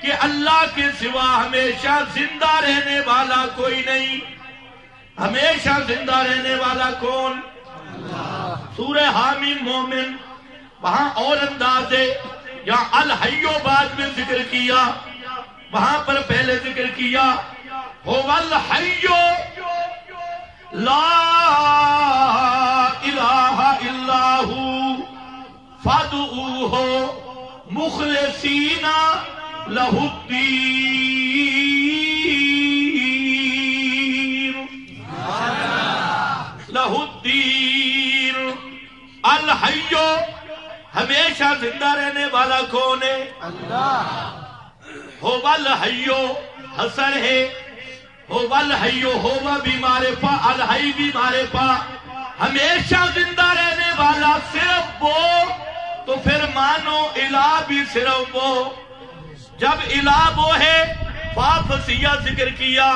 کہ اللہ کے سوا ہمیشہ زندہ رہنے والا کوئی نہیں۔ ہمیشہ زندہ رہنے والا کون؟ سورہ حامیم مومن، وہاں اور انداز ہے، یہاں الحیو بعد میں ذکر کیا، وہاں پر پہلے ذکر کیا هو الحی لا الہ الا ہو فادعوہ مخلصین لہ الدین۔ لہ الدین، الحی ہمیشہ زندہ رہنے والا کون ہے؟ اللہ۔ هو الحی حسر ہے، ہو والحی ہوا بھی مارے پا، الحی بھی مارے پا، ہمیشہ زندہ رہنے والا صرف وہ، تو پھر مانو الہ بھی صرف وہ۔ جب الہ وہ ہے فافسیہ ذکر کیا،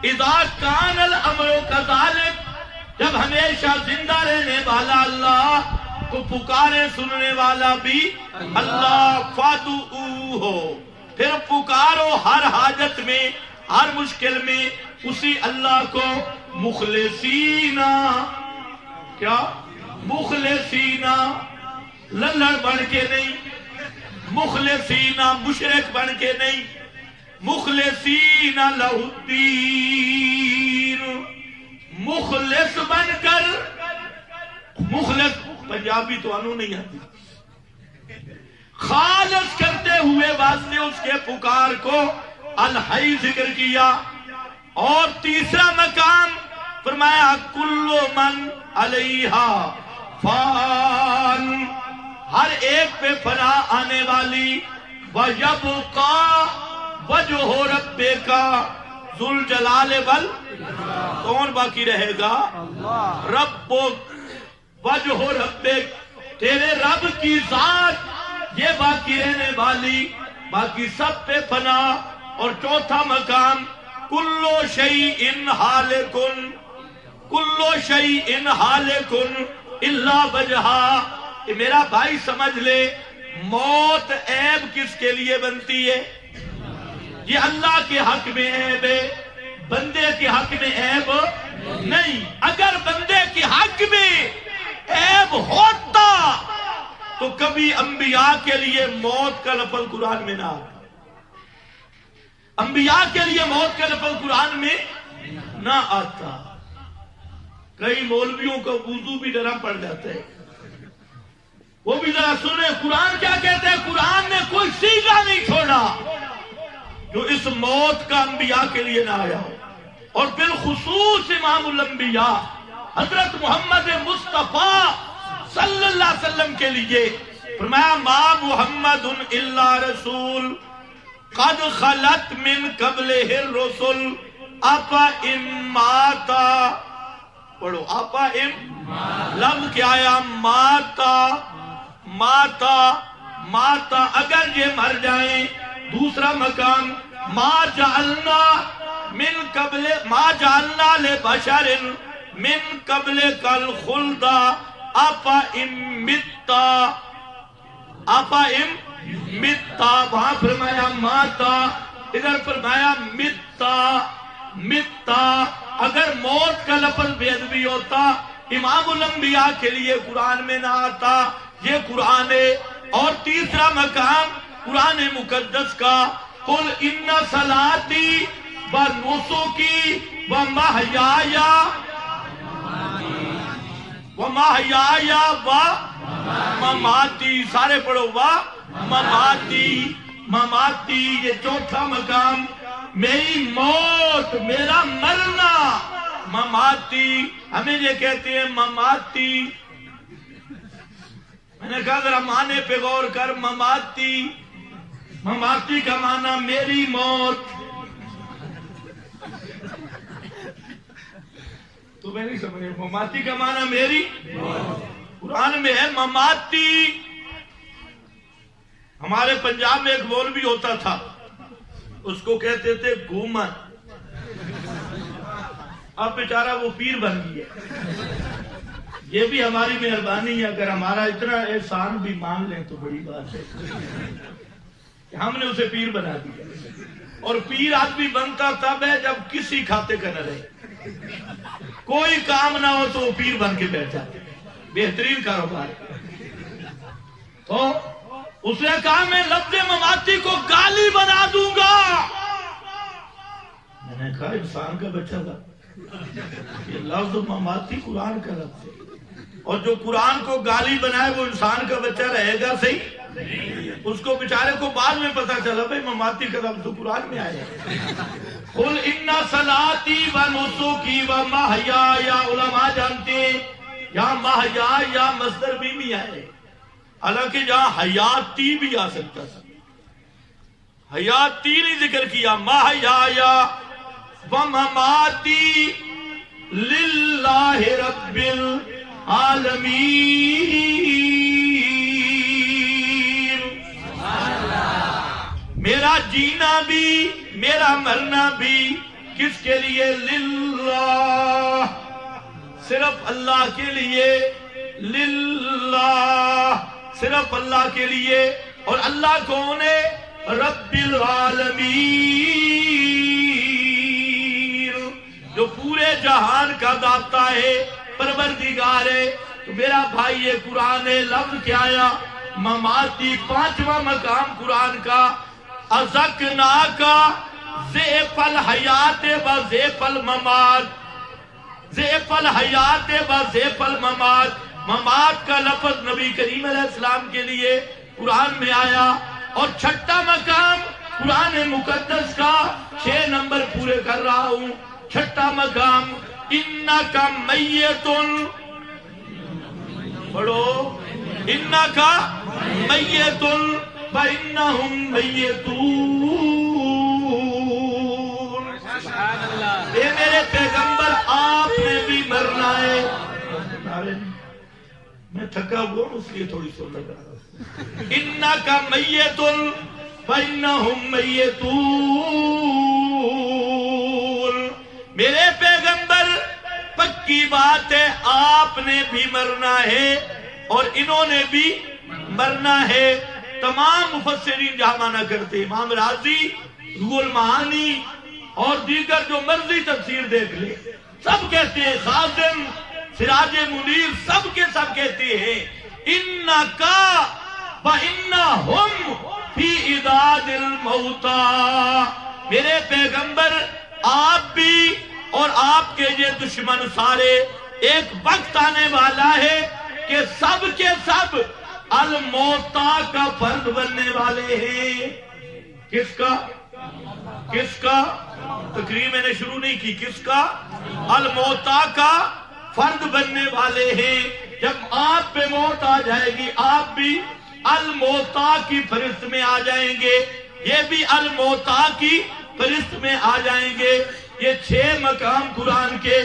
اذا کان الامر کذالک، جب ہمیشہ زندہ رہنے والا اللہ تو پکارے سننے والا بھی اللہ، فادعوہ، پھر پکارو ہر حاجت میں، ہر مشکل میں اسی اللہ کو، مخلصین، کیا مخلصین، للڑ بن کے نہیں، مخلصین مشرک بن کے نہیں، مخلصین لہ الدین، مخلص بن کر، مخلص پنجابی تو انہوں نہیں آتی، خالص کرتے ہوئے واسطے اس کے پکار کو الحی ذکر کیا۔ اور تیسرا مقام فرمایا کل من علیہا فان، ہر ایک پہ فنا آنے والی، وَيَبْقَى وَجْهُ رَبِّكَ ذُو الْجَلَالِ کون باقی رہے گا؟ ربک، وجہ ربک، تیرے رب کی ذات یہ باقی رہنے والی، باقی سب پہ فنا۔ اور چوتھا مقام کلو شیء ہالکن، کلو شیء ہالکن الا وجہہ۔ میرا بھائی سمجھ لے، موت عیب کس کے لیے بنتی ہے؟ یہ اللہ کے حق میں عیب ہے، بندے کے حق میں عیب نہیں۔ اگر بندے کے حق میں عیب ہوتا تو کبھی انبیاء کے لیے موت کا لفظ قرآن میں نہ آتا، انبیاء کے لیے موت کا لفظ قرآن میں نہ آتا۔ کئی مولویوں کا وضو بھی ڈرا پڑ جاتا ہے، وہ بھی ذرا سنیں قرآن کیا کہتے ہیں۔ قرآن نے کوئی سیغہ نہیں چھوڑا جو اس موت کا انبیاء کے لیے نہ آیا ہو، اور بالخصوص امام الانبیاء حضرت محمد مصطفیٰ صلی اللہ علیہ وسلم کے لیے فرمایا ما محمد الا رسول قد خلت من قبلہ الرسل افا ام ماتا، پڑھو افا ام، لم کیا آیا ماتا، ماتا، ماتا اگر یہ مر جائیں۔ دوسرا مقام ما جعلنا من قبل، ما جعلنا لبشر من قبل کل خلدا افا ام متا، افا ام متا، وہاں فرمایا ماتا، ادھر فرمایا متا، متا۔ اگر موت کا لفظ بے ادبی ہوتا امام الانبیاء کے لیے قرآن میں نہ آتا، یہ قرآن ہے۔ اور تیسرا مقام قرآن مقدس کا قل ان صلاتی و نسکی و محیایا و محیایا و مماتی، سارے پڑھو و مماتی، مماتی، یہ چوتھا مقام، میری موت، میرا مرنا، مماتی، ہمیں یہ کہتے ہیں مماتی۔ میں نے کہا ذرا معنی پہ غور کر، مماتی، مماتی کا معنی میری موت۔ تو میں نہیں سمجھے، مماتی کا معنی میری، قرآن میں ہے مماتی۔ ہمارے پنجاب میں ایک مولوی ہوتا تھا، اس کو کہتے تھے گھومن، اب بیچارہ وہ پیر بن گیا۔ یہ بھی ہماری مہربانی ہے، اگر ہمارا اتنا احسان بھی مان لیں تو بڑی بات ہے کہ ہم نے اسے پیر بنا دیا۔ اور پیر آدمی بنتا تب ہے جب کسی کھاتے کا نہ رہے، کوئی کام نہ ہو تو وہ پیر بن کے بیٹھ جاتے، بہترین کاروبار ہے۔ تو اس نے کہا میں لفظ مماتی کو گالی بنا دوں گا۔ میں نے کہا انسان کا بچہ تھا، یہ لفظ مماتی قرآن کا لفظ ہے، اور جو قرآن کو گالی بنائے وہ انسان کا بچہ رہے گا صحیح؟ اس کو بیچارے کو بعد میں پتا چلا بھئی مماتی کا لفظ تو قرآن میں آیا ہے۔ قل ان صلاتی و نسکی و محیایا، علماء جانتے ہیں یہاں محیا یا مصدر بھی آئے، حالانکہ جہاں حیاتی بھی آ سکتا تھا، حیاتی نہیں ذکر کیا، محیایا ومماتی للہ رب العالمین. میرا جینا بھی میرا مرنا بھی کس کے لیے؟ للہ، صرف اللہ کے لیے. للہ، صرف اللہ کے لیے. اور اللہ کون ہے؟ رب العالمین، جو پورے جہان کا داتا ہے، پروردگار ہے. تو میرا بھائی یہ قرآن ہے، لفظ کیا آیا؟ مماتی، پانچواں مقام قرآن کا. ازکنا کا زیف الحیات و زیف الممات، زیف الحیات و زیف الممات. ممات کا لفظ نبی کریم علیہ السلام کے لیے قرآن میں آیا. اور چھٹا مقام قرآن مقدس کا 6 نمبر پورے کر رہا ہوں. چھٹا مقام انکا میتن، پڑھو انکا میتن فإنہم میتون. اے میرے پیغمبر آپ نے بھی مرنا ہے. میں تھکا ہوا ہوں اس لیے تھوڑی سو لگ رہا. انکا میتن فإنہم میتون. میرے پیغمبر پکی بات ہے آپ نے بھی مرنا ہے اور انہوں نے بھی مرنا ہے. تمام مفسرین جہاں مانا کرتے، امام راضی، روح المعانی اور دیگر جو مرضی تفسیر دیکھ لے، سب کہتے ہیں، خازن، سراج منیر، سب کے سب کہتے ہیں انکا وانہم فی عداد الموتى. میرے پیغمبر آپ بھی اور آپ کے یہ دشمن سارے ایک وقت آنے والا ہے کہ سب کے سب الموتا کا فرد بننے والے ہیں. کس کا؟ کس کا؟ تقریر میں نے شروع نہیں کی. کس کا؟ الموتا کا فرد بننے والے ہیں. جب آپ پہ موت آ جائے گی آپ بھی الموتا کی فہرست میں آ جائیں گے، یہ بھی الموتا کی فہرست میں آ جائیں گے. یہ 6 مقام قرآن کے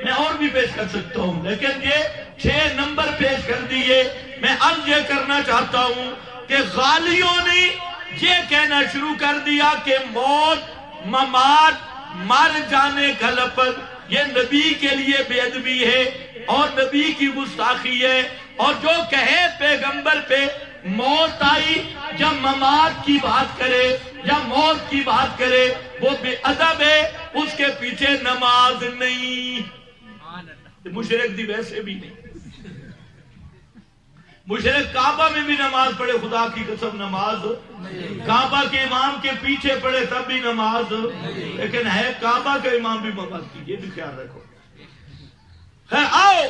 میں اور بھی پیش کر سکتا ہوں، لیکن یہ 6 نمبر پیش کر دیے. میں عرض یہ کرنا چاہتا ہوں کہ غالیوں نے یہ کہنا شروع کر دیا کہ موت، ممات، مر جانے کا لفظ یہ نبی کے لیے بے ادبی ہے اور نبی کی گستاخی ہے. اور جو کہے پیغمبر پہ موت آئی یا ممات کی بات کرے یا موت کی بات کرے وہ بے ادب ہے، اس کے پیچھے نماز نہیں. مشرک دی ویسے بھی نہیں. مشرک کعبہ میں بھی نماز پڑھے، خدا کی قسم نماز کعبہ کے امام کے پیچھے پڑھے تب بھی نماز، لیکن ہے کعبہ کا امام بھی ممات کی. یہ بھی خیال رکھو. خیر آؤ،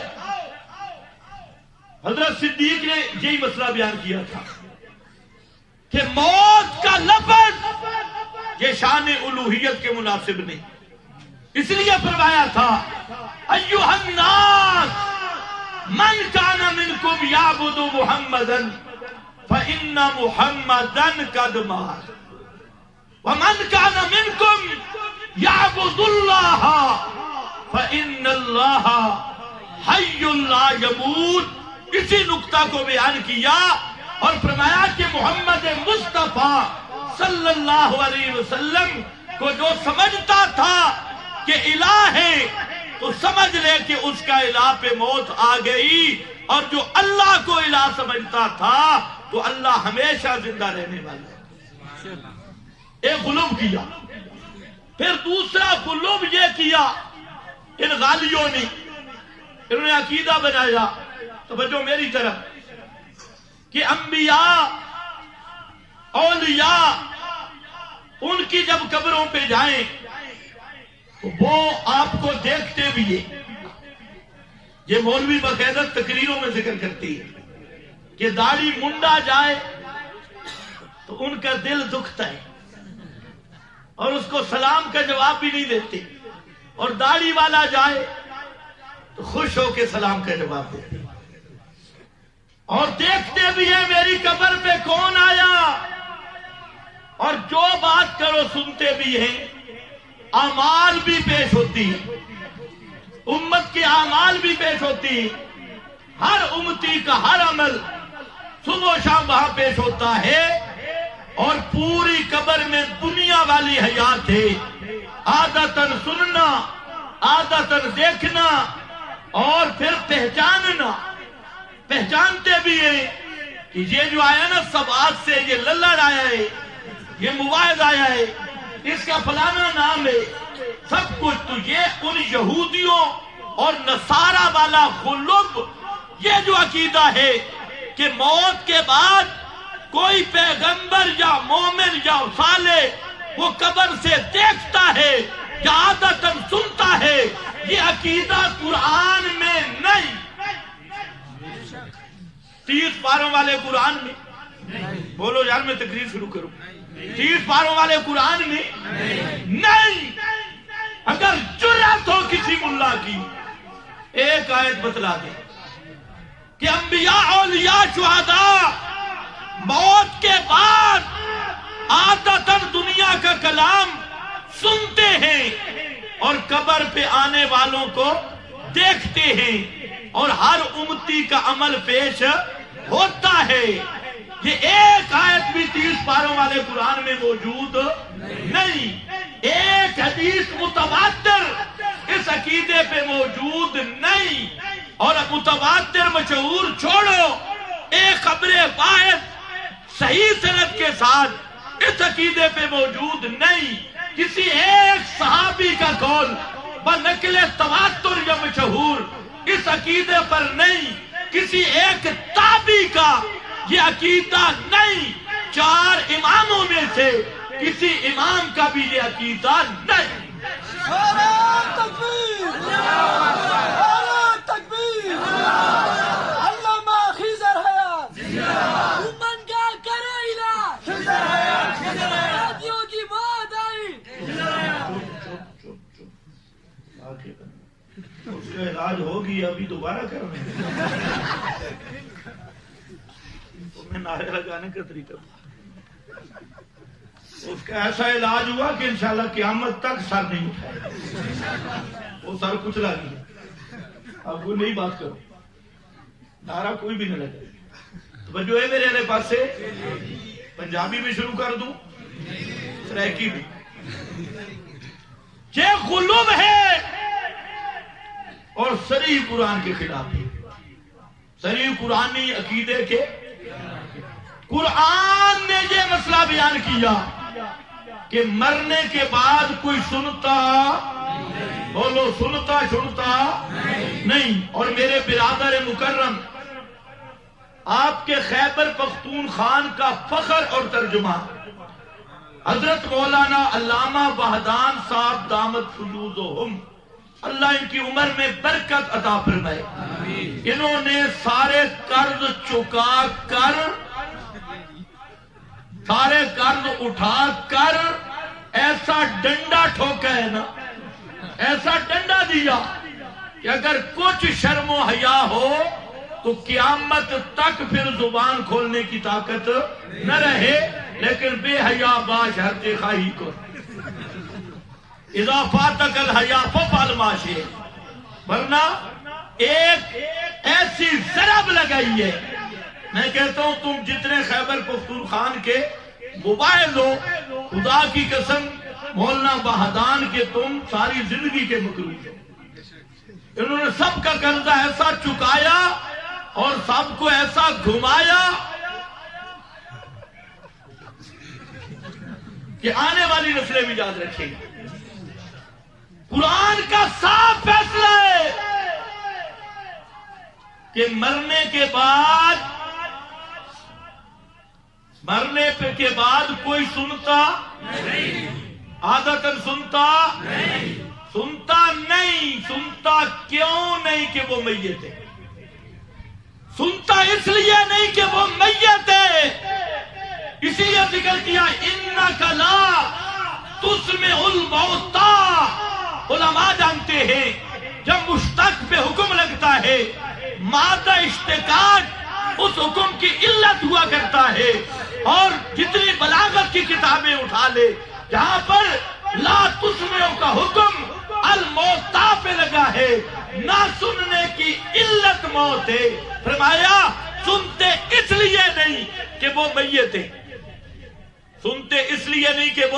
حضرت صدیق نے یہی مسئلہ بیان کیا تھا کہ موت کا لفظ یہ شان الوہیت کے مناسب نہیں. اس لیے فرمایا تھا ایھا الناس من کان منکم یعبد محمدا فإن محمدا قد مات ومن کان منکم یعبد اللہ فإن اللہ حی لا یموت. اسی نقطہ کو بیان کیا اور فرمایا کہ محمد مصطفیٰ صلی اللہ علیہ وسلم کو جو سمجھتا تھا کہ الہ ہے تو سمجھ لے کہ اس کا الہ پہ موت آ گئی، اور جو اللہ کو الہ سمجھتا تھا تو اللہ ہمیشہ زندہ رہنے والا ہے. ایک غلوب کیا. پھر دوسرا غلوب یہ کیا ان غالیوں نے، انہوں نے عقیدہ بنایا، توجہ میری طرف، کہ انبیاء اولیاء ان کی جب قبروں پہ جائیں تو وہ آپ کو دیکھتے بھی ہیں. یہ مولوی باقاعدہ تقریروں میں ذکر کرتی ہے کہ داڑھی منڈا جائے تو ان کا دل دکھتا ہے اور اس کو سلام کا جواب بھی نہیں دیتے، اور داڑھی والا جائے تو خوش ہو کے سلام کا جواب دیتے، اور دیکھتے بھی ہیں میری قبر پہ کون آیا، اور جو بات کرو سنتے بھی ہیں. اعمال بھی پیش ہوتی، امت کے اعمال بھی پیش ہوتی، ہر امتی کا ہر عمل صبح و شام وہاں پیش ہوتا ہے، اور پوری قبر میں دنیا والی حیات ہے، عادتاً سننا، عادتاً دیکھنا، اور پھر پہچاننا، پہچانتے بھی ہیں کہ یہ جو آیا نا سبعات سے، یہ للڑ آیا ہے، یہ مواعظ آیا ہے، اس کا فلانا نام ہے، سب کچھ تو یہ ان یہودیوں اور نصارہ والا غلب، یہ جو عقیدہ ہے کہ موت کے بعد کوئی پیغمبر یا مومن یا صالح وہ قبر سے دیکھتا ہے یا عادتاً سنتا ہے، یہ عقیدہ قرآن میں نہیں، 30 پاروں والے قرآن میں، بولو یار میں تقریر شروع کروں، 30 پاروں والے قرآن میں نہیں۔ اگر جرأت ہو کسی ملا کی، ایک آیت بتلا دے کہ انبیاء، اولیاء، شہداء موت کے بعد عادتاً دنیا کا کلام سنتے ہیں اور قبر پہ آنے والوں کو دیکھتے ہیں، اور ہر امتی کا عمل پیش ہوتا ہے، یہ ایک آیت بھی 30 پاروں والے قرآن میں موجود نہیں، ایک حدیث متواتر اس عقیدے پہ موجود نہیں، اور متواتر مشہور چھوڑو، ایک خبر واحد صحیح سند کے ساتھ اس عقیدے پہ موجود نہیں، کسی ایک صحابی کا قول بنقل تواتر یا مشہور اس عقیدے پر نہیں، کسی ایک تابعی کا یہ عقیدہ نہیں، 4 اماموں میں سے کسی امام کا بھی یہ عقیدہ نہیں۔ اس کا علاج ہوگی، ابھی دوبارہ کرنا تمہیں نعرے لگانے کا طریقہ، اس کا ایسا علاج ہوا کہ انشاءاللہ قیامت تک سر نہیں اٹھائے، وہ سر کچلا گیا۔ اب کوئی نئی بات کرو، نعرہ کوئی بھی نہ لگے، توجہ ہے میرے والے پاس سے، پنجابی بھی شروع کر دوں، سریکی بھی، یہ غلوب ہے اور صریح قرآن کے خلاف ہے، صریح قرآنی عقیدے کے، قرآن نے یہ مسئلہ بیان کیا کہ مرنے کے بعد کوئی سنتا، بولو سنتا چھنتا نہیں۔ اور میرے برادر مکرم، آپ کے خیبر پختونخوا کا فخر اور ترجمہ حضرت مولانا علامہ وحدان صاحب دامت فیوضہم، اللہ ان کی عمر میں برکت عطا فرمائے، انہوں نے سارے قرض چکا کر، سارے قرض اٹھا کر ایسا ڈنڈا ٹھوکا ہے نا، ایسا ڈنڈا دیا کہ اگر کچھ شرم و حیا ہو تو قیامت تک پھر زبان کھولنے کی طاقت نہ رہے، لیکن بے حیا باش ہر خواہی کو اذا فاتک الحیا ففعل ما شئت، ورنہ ایک ایسی ضرب لگائی ہے، میں کہتا ہوں تم جتنے خیبر پختونخوا کے مباحث ہو، خدا کی قسم مولانا وحدان کے تم ساری زندگی کے مقروض ہو، انہوں نے سب کا قرضہ ایسا چکایا اور سب کو ایسا گھمایا کہ آنے والی نسلیں بھی یاد رکھیں گی۔ قرآن کا صاف فیصلہ ہے کہ مرنے کے بعد کوئی سنتا نہیں، عادتاً سنتا نہیں، سنتا کیوں نہیں کہ وہ میت ہے، سنتا اس لیے نہیں کہ وہ میت ہے، اسی لیے ذکر کیا اِنَّكَ لَا تُسْمِعُ الْمَوْتَىٰ۔ علماء جانتے ہیں جب مشتق پہ حکم لگتا ہے مادہ اشتقاق اس حکم کی علت ہوا کرتا ہے، اور جتنی بلاغت کی کتابیں اٹھا لے جہاں پر لا تسمعو کا حکم الموتا پہ لگا ہے، نہ سننے کی علت موت ہے۔ فرمایا سنتے اس لیے نہیں کہ وہ میت ہیں، سنتے اس لیے نہیں کہ وہ